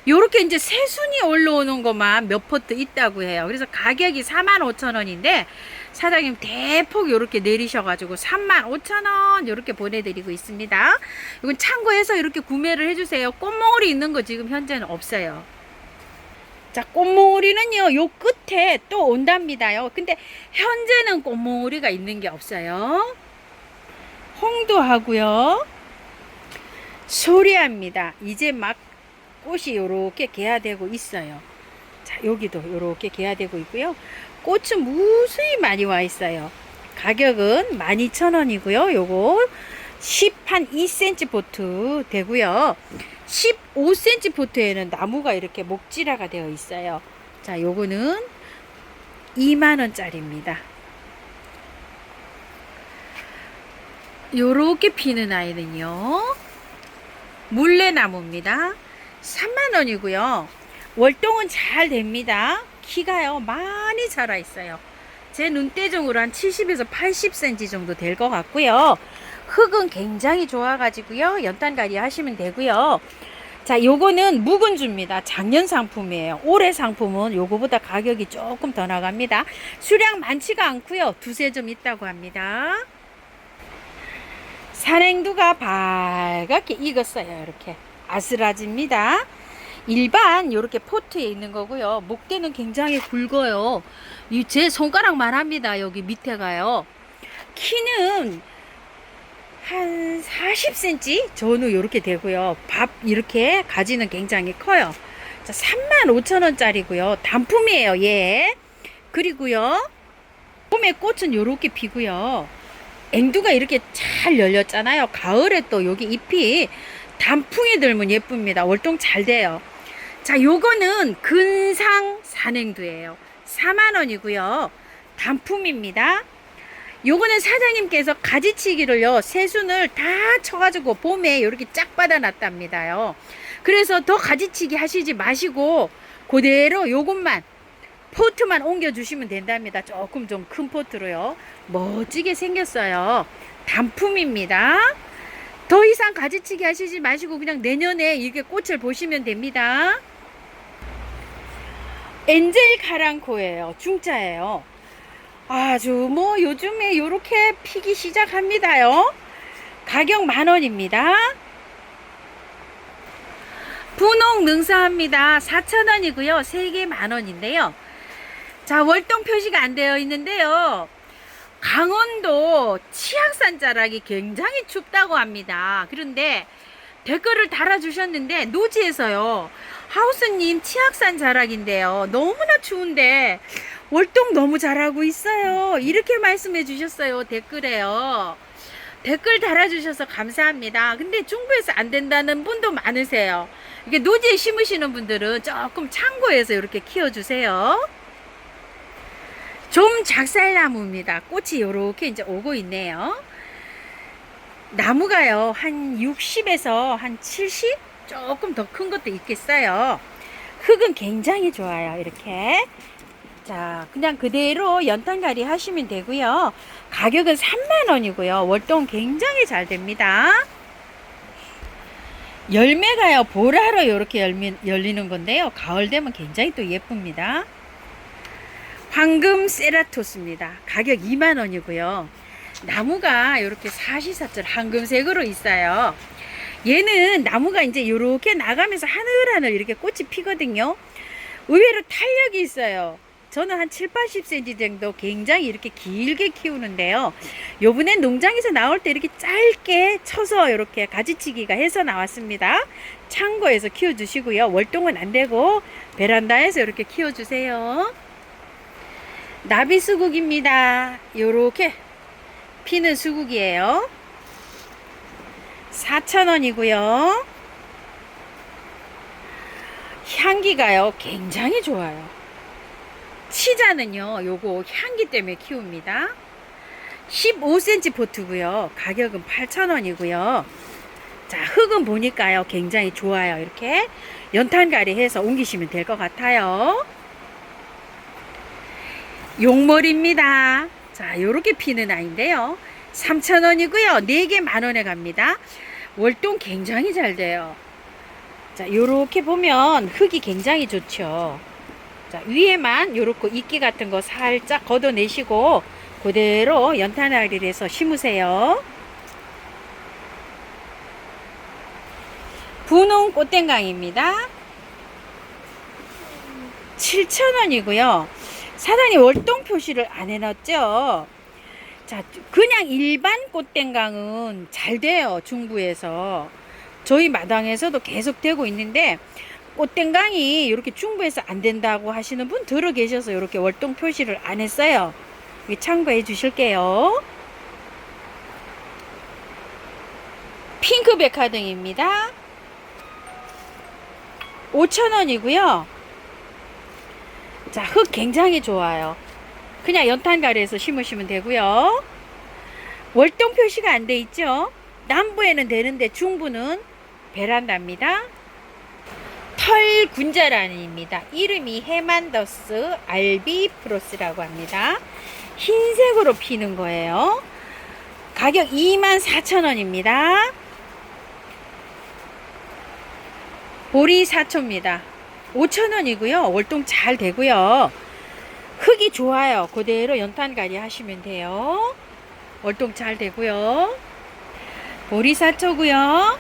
요렇게 이제 새순이 올라오는 것만 몇 포트 있다고 해요. 그래서 가격이 45,000원인데 사장님 대폭 요렇게 내리셔가지고 35,000원 요렇게 보내드리고 있습니다. 이건 참고해서 이렇게 구매를 해주세요. 꽃몽울이 있는 거 지금 현재는 없어요. 자, 꽃몽울이는요 요 끝에 또 온답니다요. 근데 현재는 꽃몽울이가 있는 게 없어요. 홍두하고요. 소리합니다. 이제 막 꽃이 요렇게 개화되고 있어요. 자, 여기도 요렇게 개화되고 있고요. 꽃은 무수히 많이 와 있어요. 가격은 12,000원이고요. 요거 2cm 포트 되고요. 15cm 포트에는 나무가 이렇게 목질화가 되어 있어요. 자, 요거는 2만 원짜리입니다. 요렇게 피는 아이는요 물레나무입니다. 3만 원이고요. 월동은 잘 됩니다. 키가요 많이 자라 있어요. 제 눈대중으로 한 70에서 80cm 정도 될 것 같고요. 흙은 굉장히 좋아 가지고요. 연탄갈이 하시면 되고요. 자, 요거는 묵은주입니다. 작년 상품이에요. 올해 상품은 요거보다 가격이 조금 더 나갑니다. 수량 많지가 않고요. 두세 점 있다고 합니다. 산행두가 밝게 익었어요. 이렇게 아스라지입니다. 일반 요렇게 포트에 있는 거고요. 목대는 굉장히 굵어요. 이 제 손가락만 합니다. 여기 밑에가요. 키는 한 40cm 전후 요렇게 되고요. 밥 이렇게 가지는 굉장히 커요. 자, 35,000원짜리고요. 단품이에요. 예. 그리고요. 봄에 꽃은 요렇게 피고요. 앵두가 이렇게 잘 열렸잖아요. 가을에 또 여기 잎이 단풍이 들면 예쁩니다. 월동 잘 돼요. 자, 요거는 근상 산앵두예요. 4만 원이고요. 단품입니다. 요거는 사장님께서 가지치기를요 새순을 다 쳐가지고 봄에 이렇게 쫙 받아놨답니다요. 그래서 더 가지치기 하시지 마시고 그대로 요것만 포트만 옮겨주시면 된답니다. 조금 좀 큰 포트로요. 멋지게 생겼어요. 단품입니다. 더 이상 가지치기 하시지 마시고 그냥 내년에 이렇게 꽃을 보시면 됩니다. 엔젤 카랑코예요. 중자예요. 아주 뭐 요즘에 요렇게 피기 시작합니다요. 가격 10,000원입니다. 분홍 능사합니다. 4,000원이고요. 3개 10,000원인데요. 자, 월동 표시가 안 되어 있는데요. 강원도 치악산 자락이 굉장히 춥다고 합니다. 그런데 댓글을 달아주셨는데 노지에서요. 하우스님 치악산 자락인데요. 너무나 추운데 월동 너무 잘하고 있어요. 이렇게 말씀해 주셨어요. 댓글에요. 댓글 달아주셔서 감사합니다. 근데 중부에서 안 된다는 분도 많으세요. 이게 노지에 심으시는 분들은 조금 참고해서 이렇게 키워주세요. 좀 작살나무입니다. 꽃이 이렇게 이제 오고 있네요. 나무가요 한 60에서 한 70 조금 더 큰 것도 있겠어요. 흙은 굉장히 좋아요. 이렇게 자, 그냥 그대로 연탄갈이 하시면 되고요. 가격은 3만 원이고요. 월동 굉장히 잘 됩니다. 열매가요 보라로 이렇게 열리는 건데요. 가을 되면 굉장히 또 예쁩니다. 황금 세라토스입니다. 가격 2만원이고요. 나무가 이렇게 사시사철 황금색으로 있어요. 얘는 나무가 이제 이렇게 나가면서 하늘하늘 이렇게 꽃이 피거든요. 의외로 탄력이 있어요. 저는 한 7, 80cm 정도 굉장히 이렇게 길게 키우는데요. 요번에 농장에서 나올 때 이렇게 짧게 쳐서 이렇게 가지치기가 해서 나왔습니다. 창고에서 키워주시고요. 월동은 안 되고 베란다에서 이렇게 키워주세요. 나비 수국입니다. 요렇게 피는 수국이에요. 4,000원이고요. 향기가요 굉장히 좋아요. 치자는요 요거 향기 때문에 키웁니다. 15cm 포트고요. 가격은 8,000원이고요. 자, 흙은 보니까요 굉장히 좋아요. 이렇게 연탄가리 해서 옮기시면 될 것 같아요. 용머리입니다. 자, 요렇게 피는 아이인데요. 3,000원이고요. 4개 만원에 갑니다. 월동 굉장히 잘 돼요. 자, 요렇게 보면 흙이 굉장히 좋죠. 자, 위에만 요렇게 이끼 같은 거 살짝 걷어내시고 그대로 연탄아리를 해서 심으세요. 분홍 꽃댕강입니다. 7,000원이고요. 사장님 월동 표시를 안 해놨죠. 자, 그냥 일반 꽃댕강은 잘 돼요. 중부에서 저희 마당에서도 계속 되고 있는데 꽃댕강이 이렇게 중부에서 안 된다고 하시는 분 들어 계셔서 이렇게 월동 표시를 안 했어요. 참고해 주실게요. 핑크 백화등입니다. 5,000원이고요. 자, 흙 굉장히 좋아요. 그냥 연탄가리에서 심으시면 되고요. 월동 표시가 안 돼 있죠. 남부에는 되는데 중부는 베란다입니다. 털 군자란입니다. 이름이 헤만더스 알비프로스라고 합니다. 흰색으로 피는 거예요. 가격 24,000원입니다. 보리사초입니다. 5,000원이고요. 월동 잘 되고요. 흙이 좋아요. 그대로 연탄가리 하시면 돼요. 월동 잘 되고요. 보리사초고요.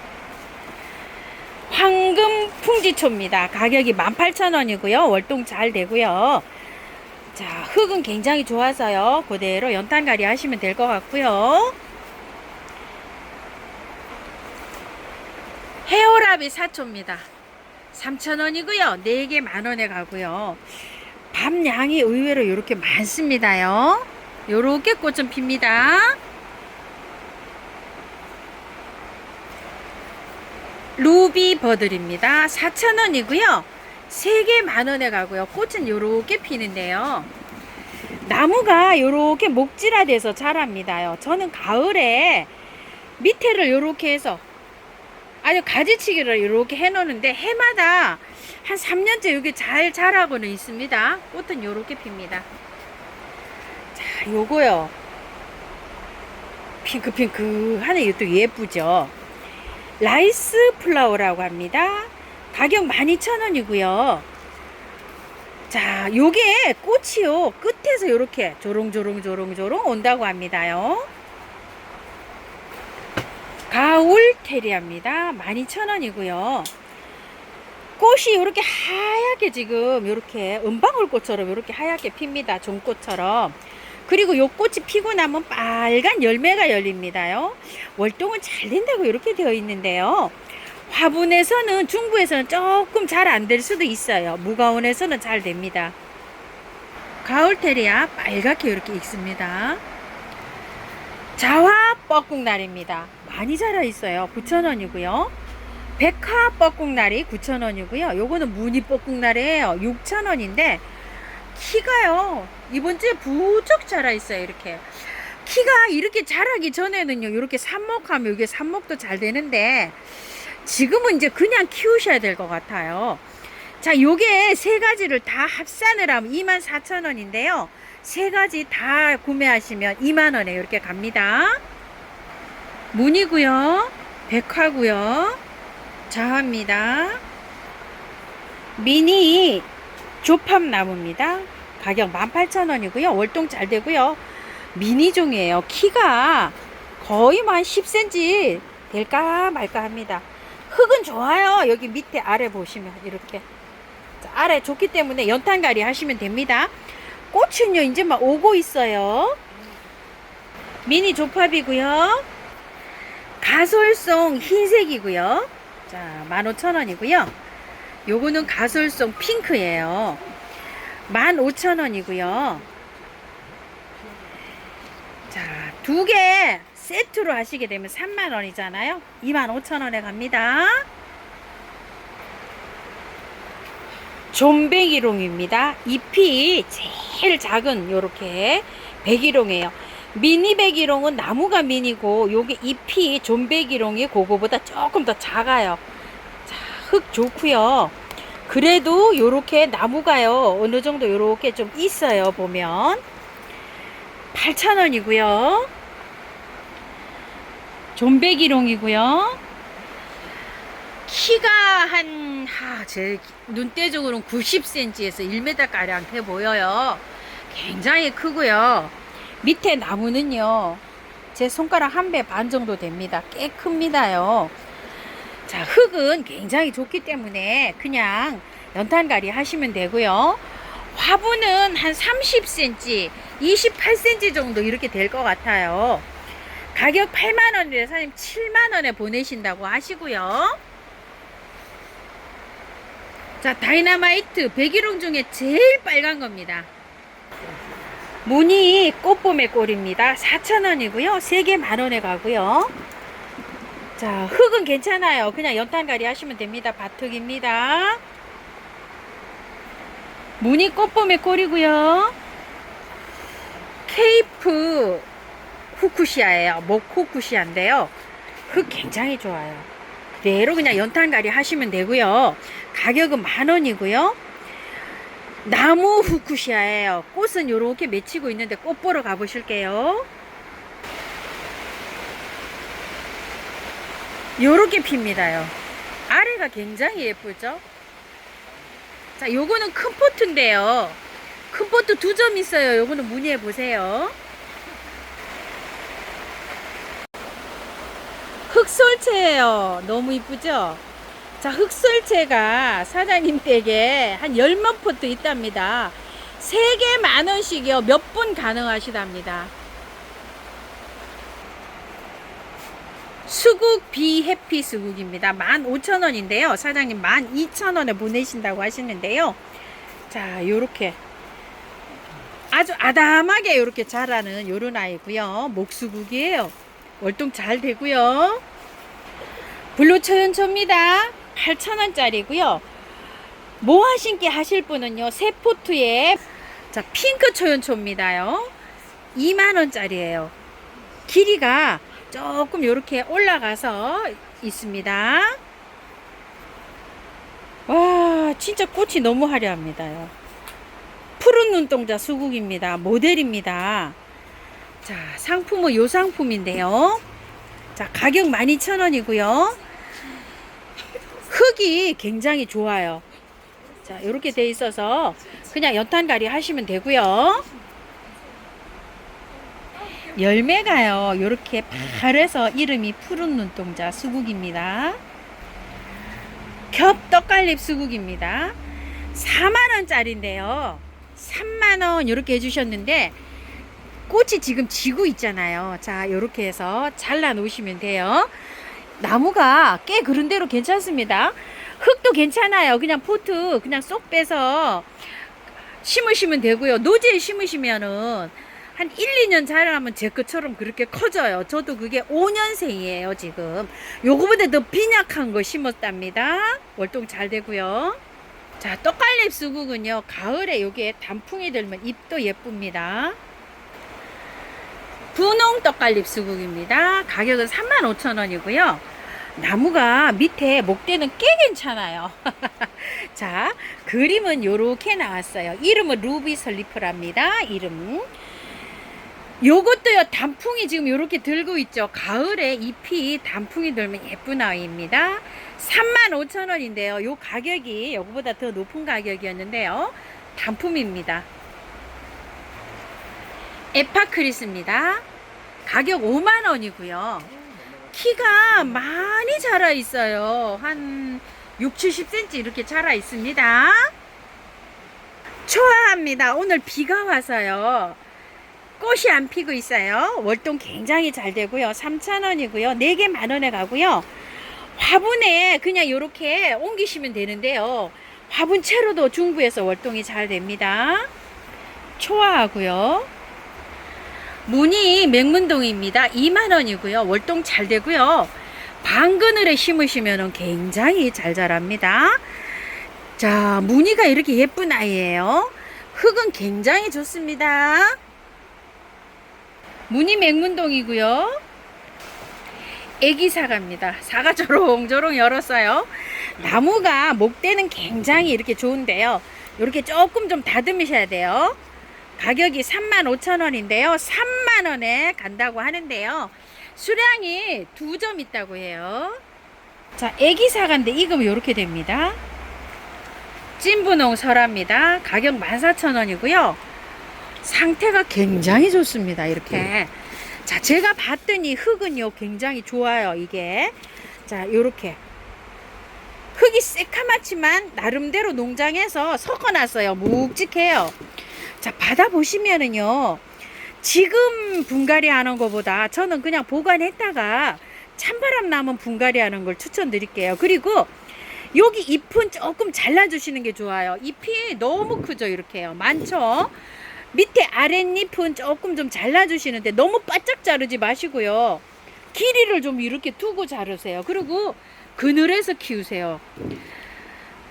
황금 풍지초입니다. 가격이 18,000원이고요. 월동 잘 되고요. 자, 흙은 굉장히 좋아서요. 그대로 연탄가리 하시면 될 것 같고요. 헤어라비 사초입니다. 3,000원이고요. 4개 만원에 가고요. 밤양이 의외로 이렇게 많습니다요. 요렇게 꽃은 핍니다. 루비 버들입니다. 4,000원이고요. 3개 만원에 가고요. 꽃은 요렇게 피는데요. 나무가 요렇게 목질화돼서 자랍니다요. 저는 가을에 밑에를 요렇게 해서 아주 가지치기를 이렇게 해 놓는데 해마다 한 3년째 여기 잘 자라고는 있습니다. 꽃은 요렇게 핍니다. 자, 요거요. 핑크핑크하네. 이것도 예쁘죠. 라이스 플라워라고 합니다. 가격 12,000원이고요. 자, 요게 꽃이요. 끝에서 요렇게 조롱조롱 온다고 합니다요. 가울 테리아입니다. 12,000원이고요. 꽃이 이렇게 하얗게 지금 이렇게 은방울꽃처럼 이렇게 하얗게 핍니다. 종꽃처럼. 그리고 요 꽃이 피고 나면 빨간 열매가 열립니다요. 월동은 잘 된다고 이렇게 되어 있는데요. 화분에서는 중부에서는 조금 잘 안 될 수도 있어요. 무가온에서는 잘 됩니다. 가을 테리아 빨갛게 이렇게 익습니다. 자화 뻐꾹날입니다. 많이 자라 있어요. 9,000원이고요. 백화 뻐꾹날이 9,000원이고요. 요거는 무늬 뻐꾹날이에요. 6,000원인데 키가요. 이번 주에 부쩍 자라 있어요. 이렇게 키가 이렇게 자라기 전에는요. 이렇게 삽목하면 이게 삽목도 잘 되는데 지금은 이제 그냥 키우셔야 될 것 같아요. 자, 요게 세 가지를 다 합산을 하면 24,000원인데요. 세 가지 다 구매하시면 2만원에 이렇게 갑니다. 무늬고요. 백화고요. 자화입니다. 미니 조팝나무입니다. 가격 18,000원이고요. 월동 잘 되고요. 미니종이에요. 키가 거의 뭐 한 10cm 될까 말까 합니다. 흙은 좋아요. 여기 밑에 아래 보시면 이렇게. 자, 아래 좋기 때문에 연탄가리 하시면 됩니다. 꽃은요, 이제 막 오고 있어요. 미니 조팝이고요. 가솔송 흰색이고요. 자, 15,000원이고요. 요거는 가솔송 핑크예요. 15,000원이고요. 자, 두 개 세트로 하시게 되면 30,000원이잖아요. 25,000원에 갑니다. 존백일홍입니다. 잎이 제일 작은 요렇게 백일홍이에요. 미니 백일홍은 나무가 미니고 요게 잎이 존백일홍이 그거보다 조금 더 작아요. 자, 흙 좋고요. 그래도 요렇게 나무가요 어느 정도 요렇게 좀 있어요. 보면 8,000원이고요. 존백일홍이고요. 키가 제 눈대중으로는 90cm에서 1m 가량 돼 보여요. 굉장히 크고요. 밑에 나무는요, 제 손가락 한 배 반 정도 됩니다. 꽤 큽니다요. 자, 흙은 굉장히 좋기 때문에 그냥 연탄가리 하시면 되고요. 화분은 한 30cm, 28cm 정도 이렇게 될 것 같아요. 가격 8만원이래 사장님 7만원에 보내신다고 하시고요. 자, 다이너마이트 백일홍 중에 제일 빨간 겁니다. 무늬 꽃봄의 꼴입니다. 4,000원이고요. 3개 만원에 가고요. 자, 흙은 괜찮아요. 그냥 연탄가리 하시면 됩니다. 바특입니다. 무늬 꽃봄의 꼴이고요. 케이프 후쿠시아예요. 목 후쿠시아인데요. 흙 굉장히 좋아요. 그대로 그냥 연탄가리 하시면 되고요. 가격은 10,000원이고요. 나무 후쿠시아예요. 꽃은 이렇게 맺히고 있는데 꽃 보러 가보실게요. 요렇게 핍니다요. 아래가 굉장히 예쁘죠? 자, 요거는 큰 포트인데요. 큰 포트 2점 있어요. 요거는 문의해 보세요. 흑솔채예요. 너무 이쁘죠? 자, 흑솔채가 사장님 댁에 한 10만 포트 있답니다. 3개 만원씩이요. 몇 분 가능하시답니다. 수국 비해피 수국입니다. 15,000원인데요. 사장님 12,000원에 보내신다고 하시는데요. 자, 요렇게 아주 아담하게 요렇게 자라는 요런 아이고요. 목수국이에요. 월동 잘 되고요. 블루초연초입니다. 8,000원짜리고요. 모아 심기 하실 분은요, 새 포트에 자, 핑크 초연초입니다요. 20,000원짜리예요. 길이가 조금 이렇게 올라가서 있습니다. 와, 진짜 꽃이 너무 화려합니다요. 푸른 눈동자 수국입니다. 모델입니다. 자, 상품은 요 상품인데요. 자, 가격 12,000원이고요. 흙이 굉장히 좋아요. 자, 이렇게 돼 있어서 그냥 연탄가리 하시면 되고요. 열매가요, 요렇게 파래서 이름이 푸른 눈동자 수국입니다. 겹 떡갈립 수국입니다. 4만원짜리인데요. 3만원 요렇게 해주셨는데 꽃이 지금 지고 있잖아요. 자, 요렇게 해서 잘라 놓으시면 돼요. 나무가 꽤 그런대로 괜찮습니다. 흙도 괜찮아요. 그냥 포트 그냥 쏙 빼서 심으시면 되고요. 노지에 심으시면은 한 1, 2년 자라면 제 것처럼 그렇게 커져요. 저도 그게 5년생이에요 지금. 요거보다 더 빈약한 거 심었답니다. 월동 잘 되고요. 자, 떡갈립 수국은요, 가을에 요게 단풍이 들면 잎도 예쁩니다. 분홍 떡갈립 수국입니다. 가격은 35,000원이고요. 나무가 밑에 목대는 꽤 괜찮아요. 자, 그림은 요렇게 나왔어요. 이름은 루비 설리프랍니다. 이름. 요것도요, 단풍이 지금 요렇게 들고 있죠. 가을에 잎이 단풍이 들면 예쁜 아이입니다. 35,000원인데요. 요 가격이 요거보다 더 높은 가격이었는데요. 단품입니다. 에파크리스입니다. 가격 5만원이고요. 키가 많이 자라 있어요. 한 6, 70cm 이렇게 자라 있습니다. 초아합니다. 오늘 비가 와서요. 꽃이 안 피고 있어요. 월동 굉장히 잘 되고요. 3,000원이고요. 4개 만원에 가고요. 화분에 그냥 이렇게 옮기시면 되는데요. 화분채로도 중부에서 월동이 잘 됩니다. 초아하고요. 무늬 맹문동입니다. 2만원이고요. 월동 잘 되고요. 방그늘에 심으시면 굉장히 잘 자랍니다. 자, 무늬가 이렇게 예쁜 아이예요. 흙은 굉장히 좋습니다. 무늬 맹문동이고요. 애기 사과입니다. 사과 조롱조롱 열었어요. 나무가 목대는 굉장히 이렇게 좋은데요. 이렇게 조금 좀 다듬으셔야 돼요. 가격이 35,000원인데요. 3만원에 간다고 하는데요. 수량이 2점 있다고 해요. 자, 애기 사과인데 익으면 이렇게 됩니다. 찐분홍 설화입니다. 가격 14,000원이고요. 상태가 굉장히 좋습니다. 이렇게. 자, 제가 봤더니 흙은요 굉장히 좋아요. 이게 자, 요렇게 흙이 새카맣지만 나름대로 농장에서 섞어놨어요. 묵직해요. 자, 받아보시면은요, 지금 분갈이 하는 것보다 저는 그냥 보관했다가 찬바람 나면 분갈이 하는 걸 추천드릴게요. 그리고 여기 잎은 조금 잘라주시는 게 좋아요. 잎이 너무 크죠. 이렇게요. 많죠. 밑에 아랫잎은 조금 좀 잘라주시는데 너무 바짝 자르지 마시고요. 길이를 좀 이렇게 두고 자르세요. 그리고 그늘에서 키우세요.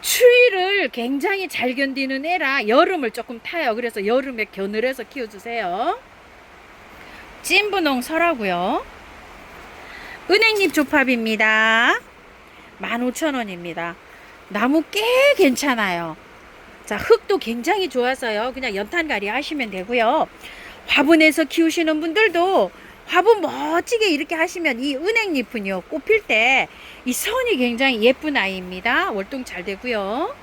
추위를 굉장히 잘 견디는 애라 여름을 조금 타요. 그래서 여름에 그늘에서 키워주세요. 찐분홍 설하고요. 은행잎 조팝입니다. 15,000원입니다. 나무 꽤 괜찮아요. 자, 흙도 굉장히 좋아서요. 그냥 연탄갈이 하시면 되고요. 화분에서 키우시는 분들도 화분 멋지게 이렇게 하시면 이 은행잎은요, 꽃필 때 이 선이 굉장히 예쁜 아이입니다. 월동 잘 되고요.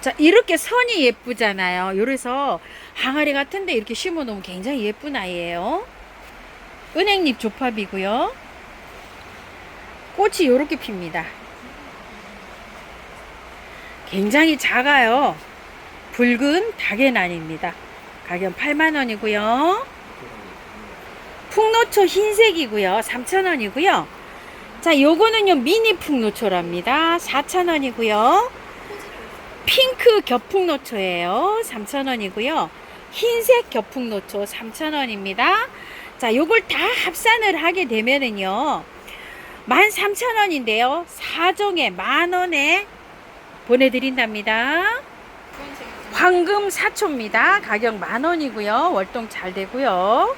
자, 이렇게 선이 예쁘잖아요. 그래서 항아리 같은데 이렇게 심어 놓으면 굉장히 예쁜 아이예요. 은행잎 조팝이고요. 꽃이 이렇게 핍니다. 굉장히 작아요. 붉은 다계난입니다. 가격 8만원이고요. 풍노초 흰색이고요. 3,000원이고요. 자, 요거는요 미니 풍노초랍니다. 4,000원이고요. 핑크 겹풍노초예요. 3,000원이고요. 흰색 겹풍노초 3,000원입니다. 자, 요걸 다 합산을 하게 되면은요 13,000원인데요. 4종에 만원에 보내드린답니다. 황금 사초입니다. 가격 만원이고요. 월동 잘 되고요.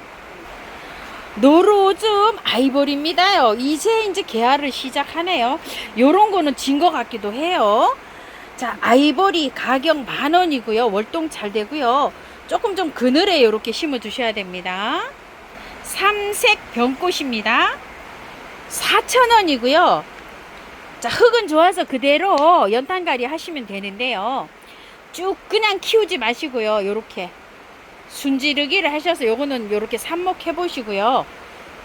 노로즘 아이보리입니다요. 이제 개화를 시작하네요. 요런 거는 진 것 같기도 해요. 자, 아이보리 가격 만원이고요. 월동 잘 되고요. 조금 좀 그늘에 이렇게 심어 주셔야 됩니다. 삼색 병꽃입니다. 4,000원이고요. 자, 흙은 좋아서 그대로 연탄갈이 하시면 되는데요. 쭉 그냥 키우지 마시고요. 요렇게 순지르기를 하셔서 요거는 요렇게 삽목해 보시고요.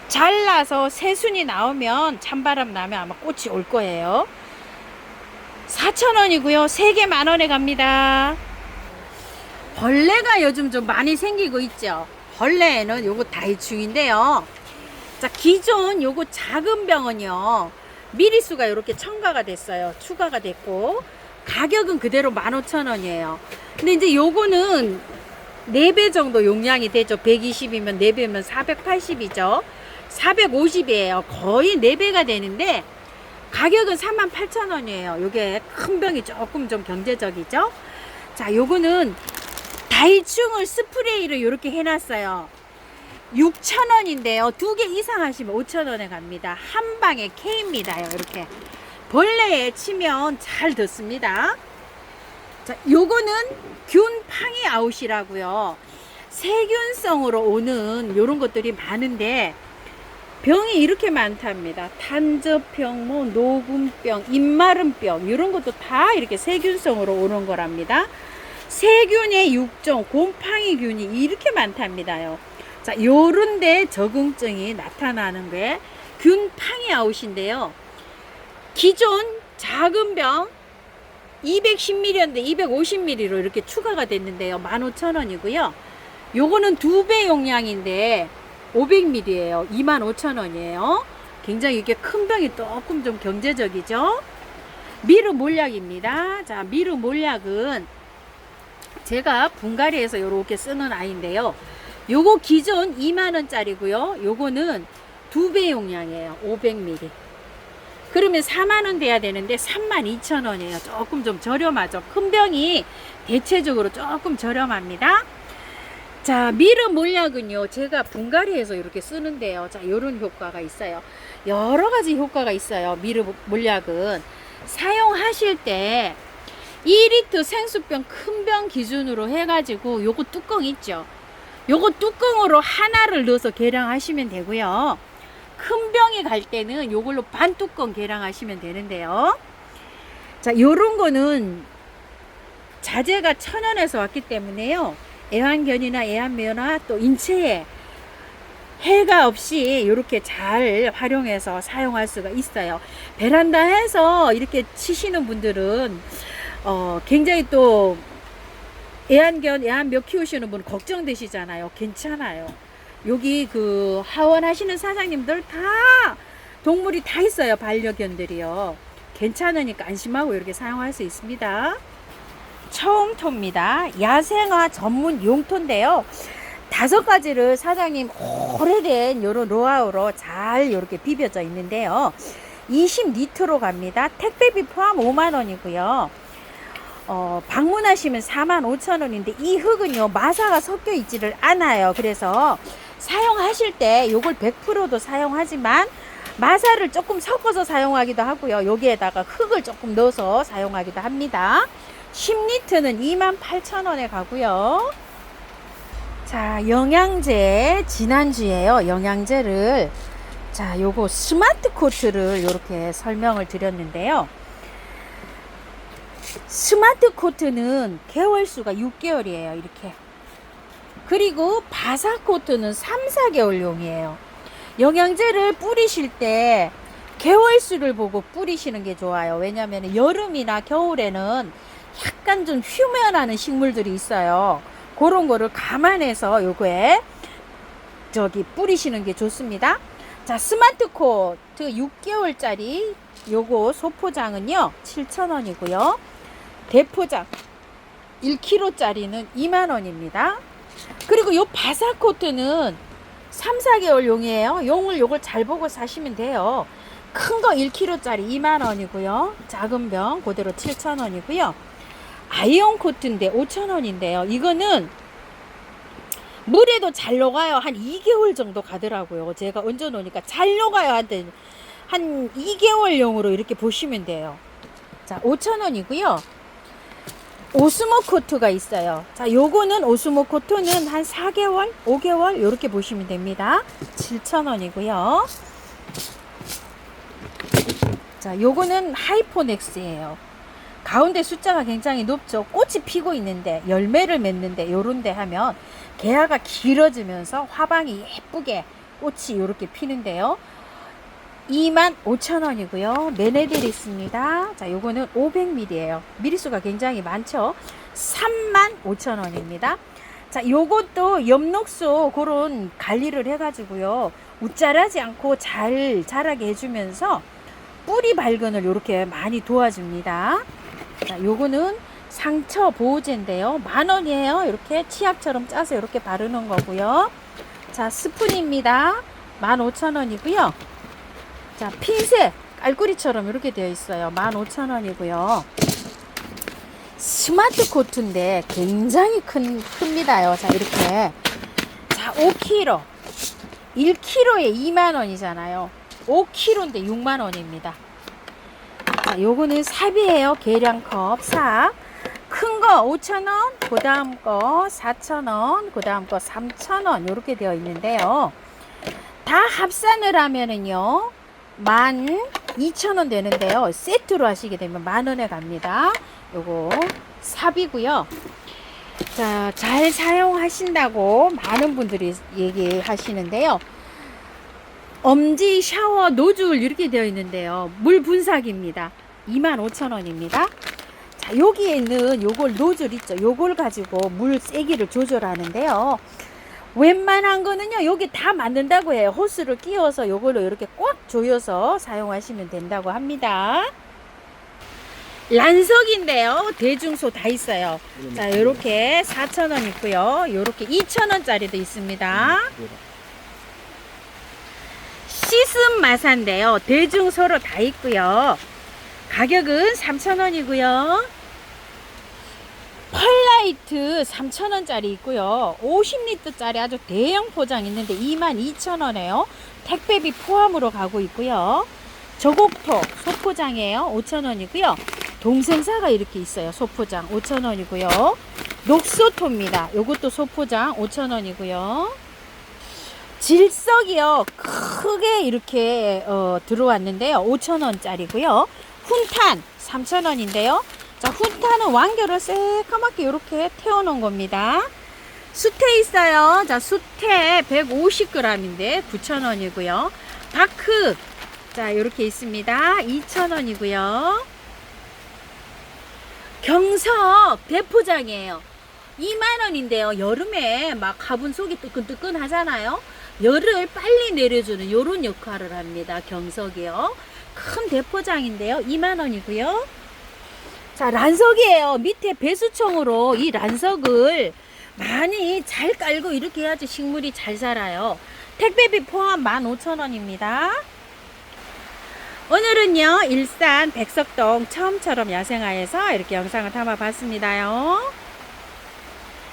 잘라서 새순이 나오면 찬바람 나면 아마 꽃이 올 거예요. 4,000원이고요. 3개 만원에 갑니다. 벌레가 요즘 좀 많이 생기고 있죠. 벌레는 요거 다이충인데요. 자, 기존 요거 작은 병은요 미리수가 이렇게 첨가가 됐어요. 추가가 됐고 가격은 그대로 15,000원이에요. 근데 이제 요거는 4배 정도 용량이 되죠. 120이면 4배면 480이죠. 450이에요. 거의 4배가 되는데 가격은 38,000원이에요. 요게 큰 병이 조금 좀 경제적이죠. 자, 요거는 다이충을 스프레이를 이렇게 해놨어요. 6,000원인데요. 2개 이상 하시면 5,000원에 갑니다. 한 방에 K입니다. 이렇게 벌레에 치면 잘 듣습니다. 자, 요거는 균팡이 아웃이라고요. 세균성으로 오는 요런 것들이 많은데 병이 이렇게 많답니다. 탄저병, 뭐 녹음병, 입마름병 이런 것도 다 이렇게 세균성으로 오는 거랍니다. 세균의 6종 곰팡이균이 이렇게 많답니다요. 자, 요런데 적응증이 나타나는 게 균팡이 아웃인데요. 기존 작은 병 210ml였는데 250ml로 이렇게 추가가 됐는데요. 15,000원이고요. 요거는 2배 용량인데 500ml예요. 25,000원이에요. 굉장히 이게 큰 병이 조금 좀 경제적이죠. 미르 몰약입니다. 자, 미르 몰약은 제가 분갈이에서 요렇게 쓰는 아이인데요. 요거 기존 2만원짜리고요. 요거는 2배 용량이에요. 500ml. 그러면 4만원 돼야 되는데 32,000원이에요. 조금 좀 저렴하죠. 큰 병이 대체적으로 조금 저렴합니다. 자, 미르 몰약은요, 제가 분갈이에서 이렇게 쓰는데요. 자, 요런 효과가 있어요. 여러 가지 효과가 있어요. 미르 몰약은 사용하실 때 2리터 생수병 큰 병 기준으로 해가지고 요거 뚜껑 있죠. 요거 뚜껑으로 하나를 넣어서 계량하시면 되고요. 큰 병이 갈 때는 요걸로 반 뚜껑 계량하시면 되는데요. 자, 요런 거는 자재가 천연에서 왔기 때문에요. 애완견이나 애완묘나 또 인체에 해가 없이 이렇게 잘 활용해서 사용할 수가 있어요. 베란다에서 이렇게 치시는 분들은 굉장히 또 애완견, 애완묘 키우시는 분 걱정되시잖아요. 괜찮아요. 여기 그 하원하시는 사장님들 다 동물이 다 있어요. 반려견들이요. 괜찮으니까 안심하고 이렇게 사용할 수 있습니다. 처음토입니다. 야생화 전문 용토인데요. 5가지를 사장님 오래된 요런 노하우로 잘 이렇게 비벼져 있는데요. 20리터로 갑니다. 택배비 포함 5만원이고요. 방문하시면 45,000원인데 이 흙은요 마사가 섞여 있지를 않아요. 그래서 사용하실 때 요걸 100%도 사용하지만 마사를 조금 섞어서 사용하기도 하고요. 여기에다가 흙을 조금 넣어서 사용하기도 합니다. 10리터는 28,000원에 가고요. 자, 영양제 지난주에요. 영양제를 자, 요거 스마트 코트를 요렇게 설명을 드렸는데요. 스마트 코트는 개월수가 6개월이에요. 이렇게. 그리고 바사 코트는 3-4개월용이에요. 영양제를 뿌리실 때 개월수를 보고 뿌리시는 게 좋아요. 왜냐하면 여름이나 겨울에는 약간 좀 휴면하는 식물들이 있어요. 그런 거를 감안해서 요거에 뿌리시는 게 좋습니다. 자, 스마트 코트 6개월짜리 요거 소포장은요 7,000원이고요. 대포장 1kg짜리는 2만원입니다. 그리고 요 바사 코트는 3-4개월 용이에요. 요걸 잘 보고 사시면 돼요. 큰 거 1kg짜리 2만원이고요. 작은 병 그대로 7,000원이고요. 아이온 코트인데 5,000원인데요. 이거는 물에도 잘 녹아요. 한 2개월 정도 가더라고요. 제가 얹어 놓으니까 잘 녹아요. 한 2개월용으로 이렇게 보시면 돼요. 자, 5,000원이고요. 오스모 코트가 있어요. 자, 요거는 오스모 코트는 한 4개월, 5개월 이렇게 보시면 됩니다. 7,000원이고요. 자, 요거는 하이포넥스예요. 가운데 숫자가 굉장히 높죠. 꽃이 피고 있는데 열매를 맺는데 요런데 하면 개화가 길어지면서 화방이 예쁘게 꽃이 요렇게 피는데요. 25,000원이고요. 메네딜 있습니다. 자, 요거는 500ml예요. 미리수가 굉장히 많죠. 35,000원입니다. 자, 요것도 엽록소 그런 관리를 해가지고요. 웃자라지 않고 잘 자라게 해주면서 뿌리 발근을 요렇게 많이 도와줍니다. 자, 요거는 상처 보호제인데요. 10,000원이에요. 이렇게 치약처럼 짜서 이렇게 바르는 거고요. 자, 스푼입니다. 15,000원이고요. 자, 핀셋 깔꾸리처럼 이렇게 되어 있어요. 15,000원이고요. 스마트 코트인데 굉장히 큽니다요. 자, 이렇게. 자, 5kg. 1kg에 2만원이잖아요. 5kg인데 6만원입니다. 자, 요거는 삽이에요. 계량컵 삽. 큰 거 5,000원, 그 다음 거 4,000원, 그 다음 거 3,000원 이렇게 되어 있는데요. 다 합산을 하면은요 12,000원 되는데요. 세트로 하시게 되면 10,000원에 갑니다. 요거 삽이고요. 자, 잘 사용하신다고 많은 분들이 얘기하시는데요. 엄지 샤워 노즐 이렇게 되어 있는데요. 물 분사기입니다. 25,000원입니다. 자, 여기에 있는 요걸 노즐 있죠. 요걸 가지고 물 세기를 조절하는데요. 웬만한 거는요, 여기 다 맞는다고 해요. 호스를 끼워서 요걸로 이렇게 꽉 조여서 사용하시면 된다고 합니다. 란석인데요. 대중소 다 있어요. 자, 요렇게 4,000원 있고요. 요렇게 2,000원짜리도 있습니다. 씻음 마사인데요. 대중소로 다 있고요. 가격은 3,000원이고요. 펄라이트 3,000원짜리 있고요. 50리터짜리 아주 대형 포장 있는데 22,000원에요. 택배비 포함으로 가고 있고요. 저곡토 소포장이에요. 5,000원이고요. 동생사가 이렇게 있어요. 소포장 5,000원이고요. 녹소토입니다. 요것도 소포장 5,000원이고요. 질석이요. 크게 이렇게 들어왔는데요. 5,000원짜리고요. 훈탄 3,000원인데요. 자, 훈탄은 완결을 새까맣게 이렇게 태워놓은 겁니다. 수태 있어요. 자, 수태 150g인데 9,000원이고요. 바크 자, 이렇게 있습니다. 2,000원이고요. 경석 대포장이에요. 2만원인데요. 여름에 막 화분 속이 뜨끈뜨끈 하잖아요. 열을 빨리 내려주는 요런 역할을 합니다. 경석이요. 큰 대포장인데요. 2만원이고요. 자, 란석이에요. 밑에 배수청으로 이 란석을 많이 잘 깔고 이렇게 해야지 식물이 잘 자라요. 택배비 포함 15,000원입니다. 오늘은요, 일산 백석동 처음처럼 야생화에서 이렇게 영상을 담아봤습니다요.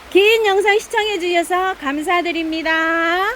긴 영상 시청해 주셔서 감사드립니다.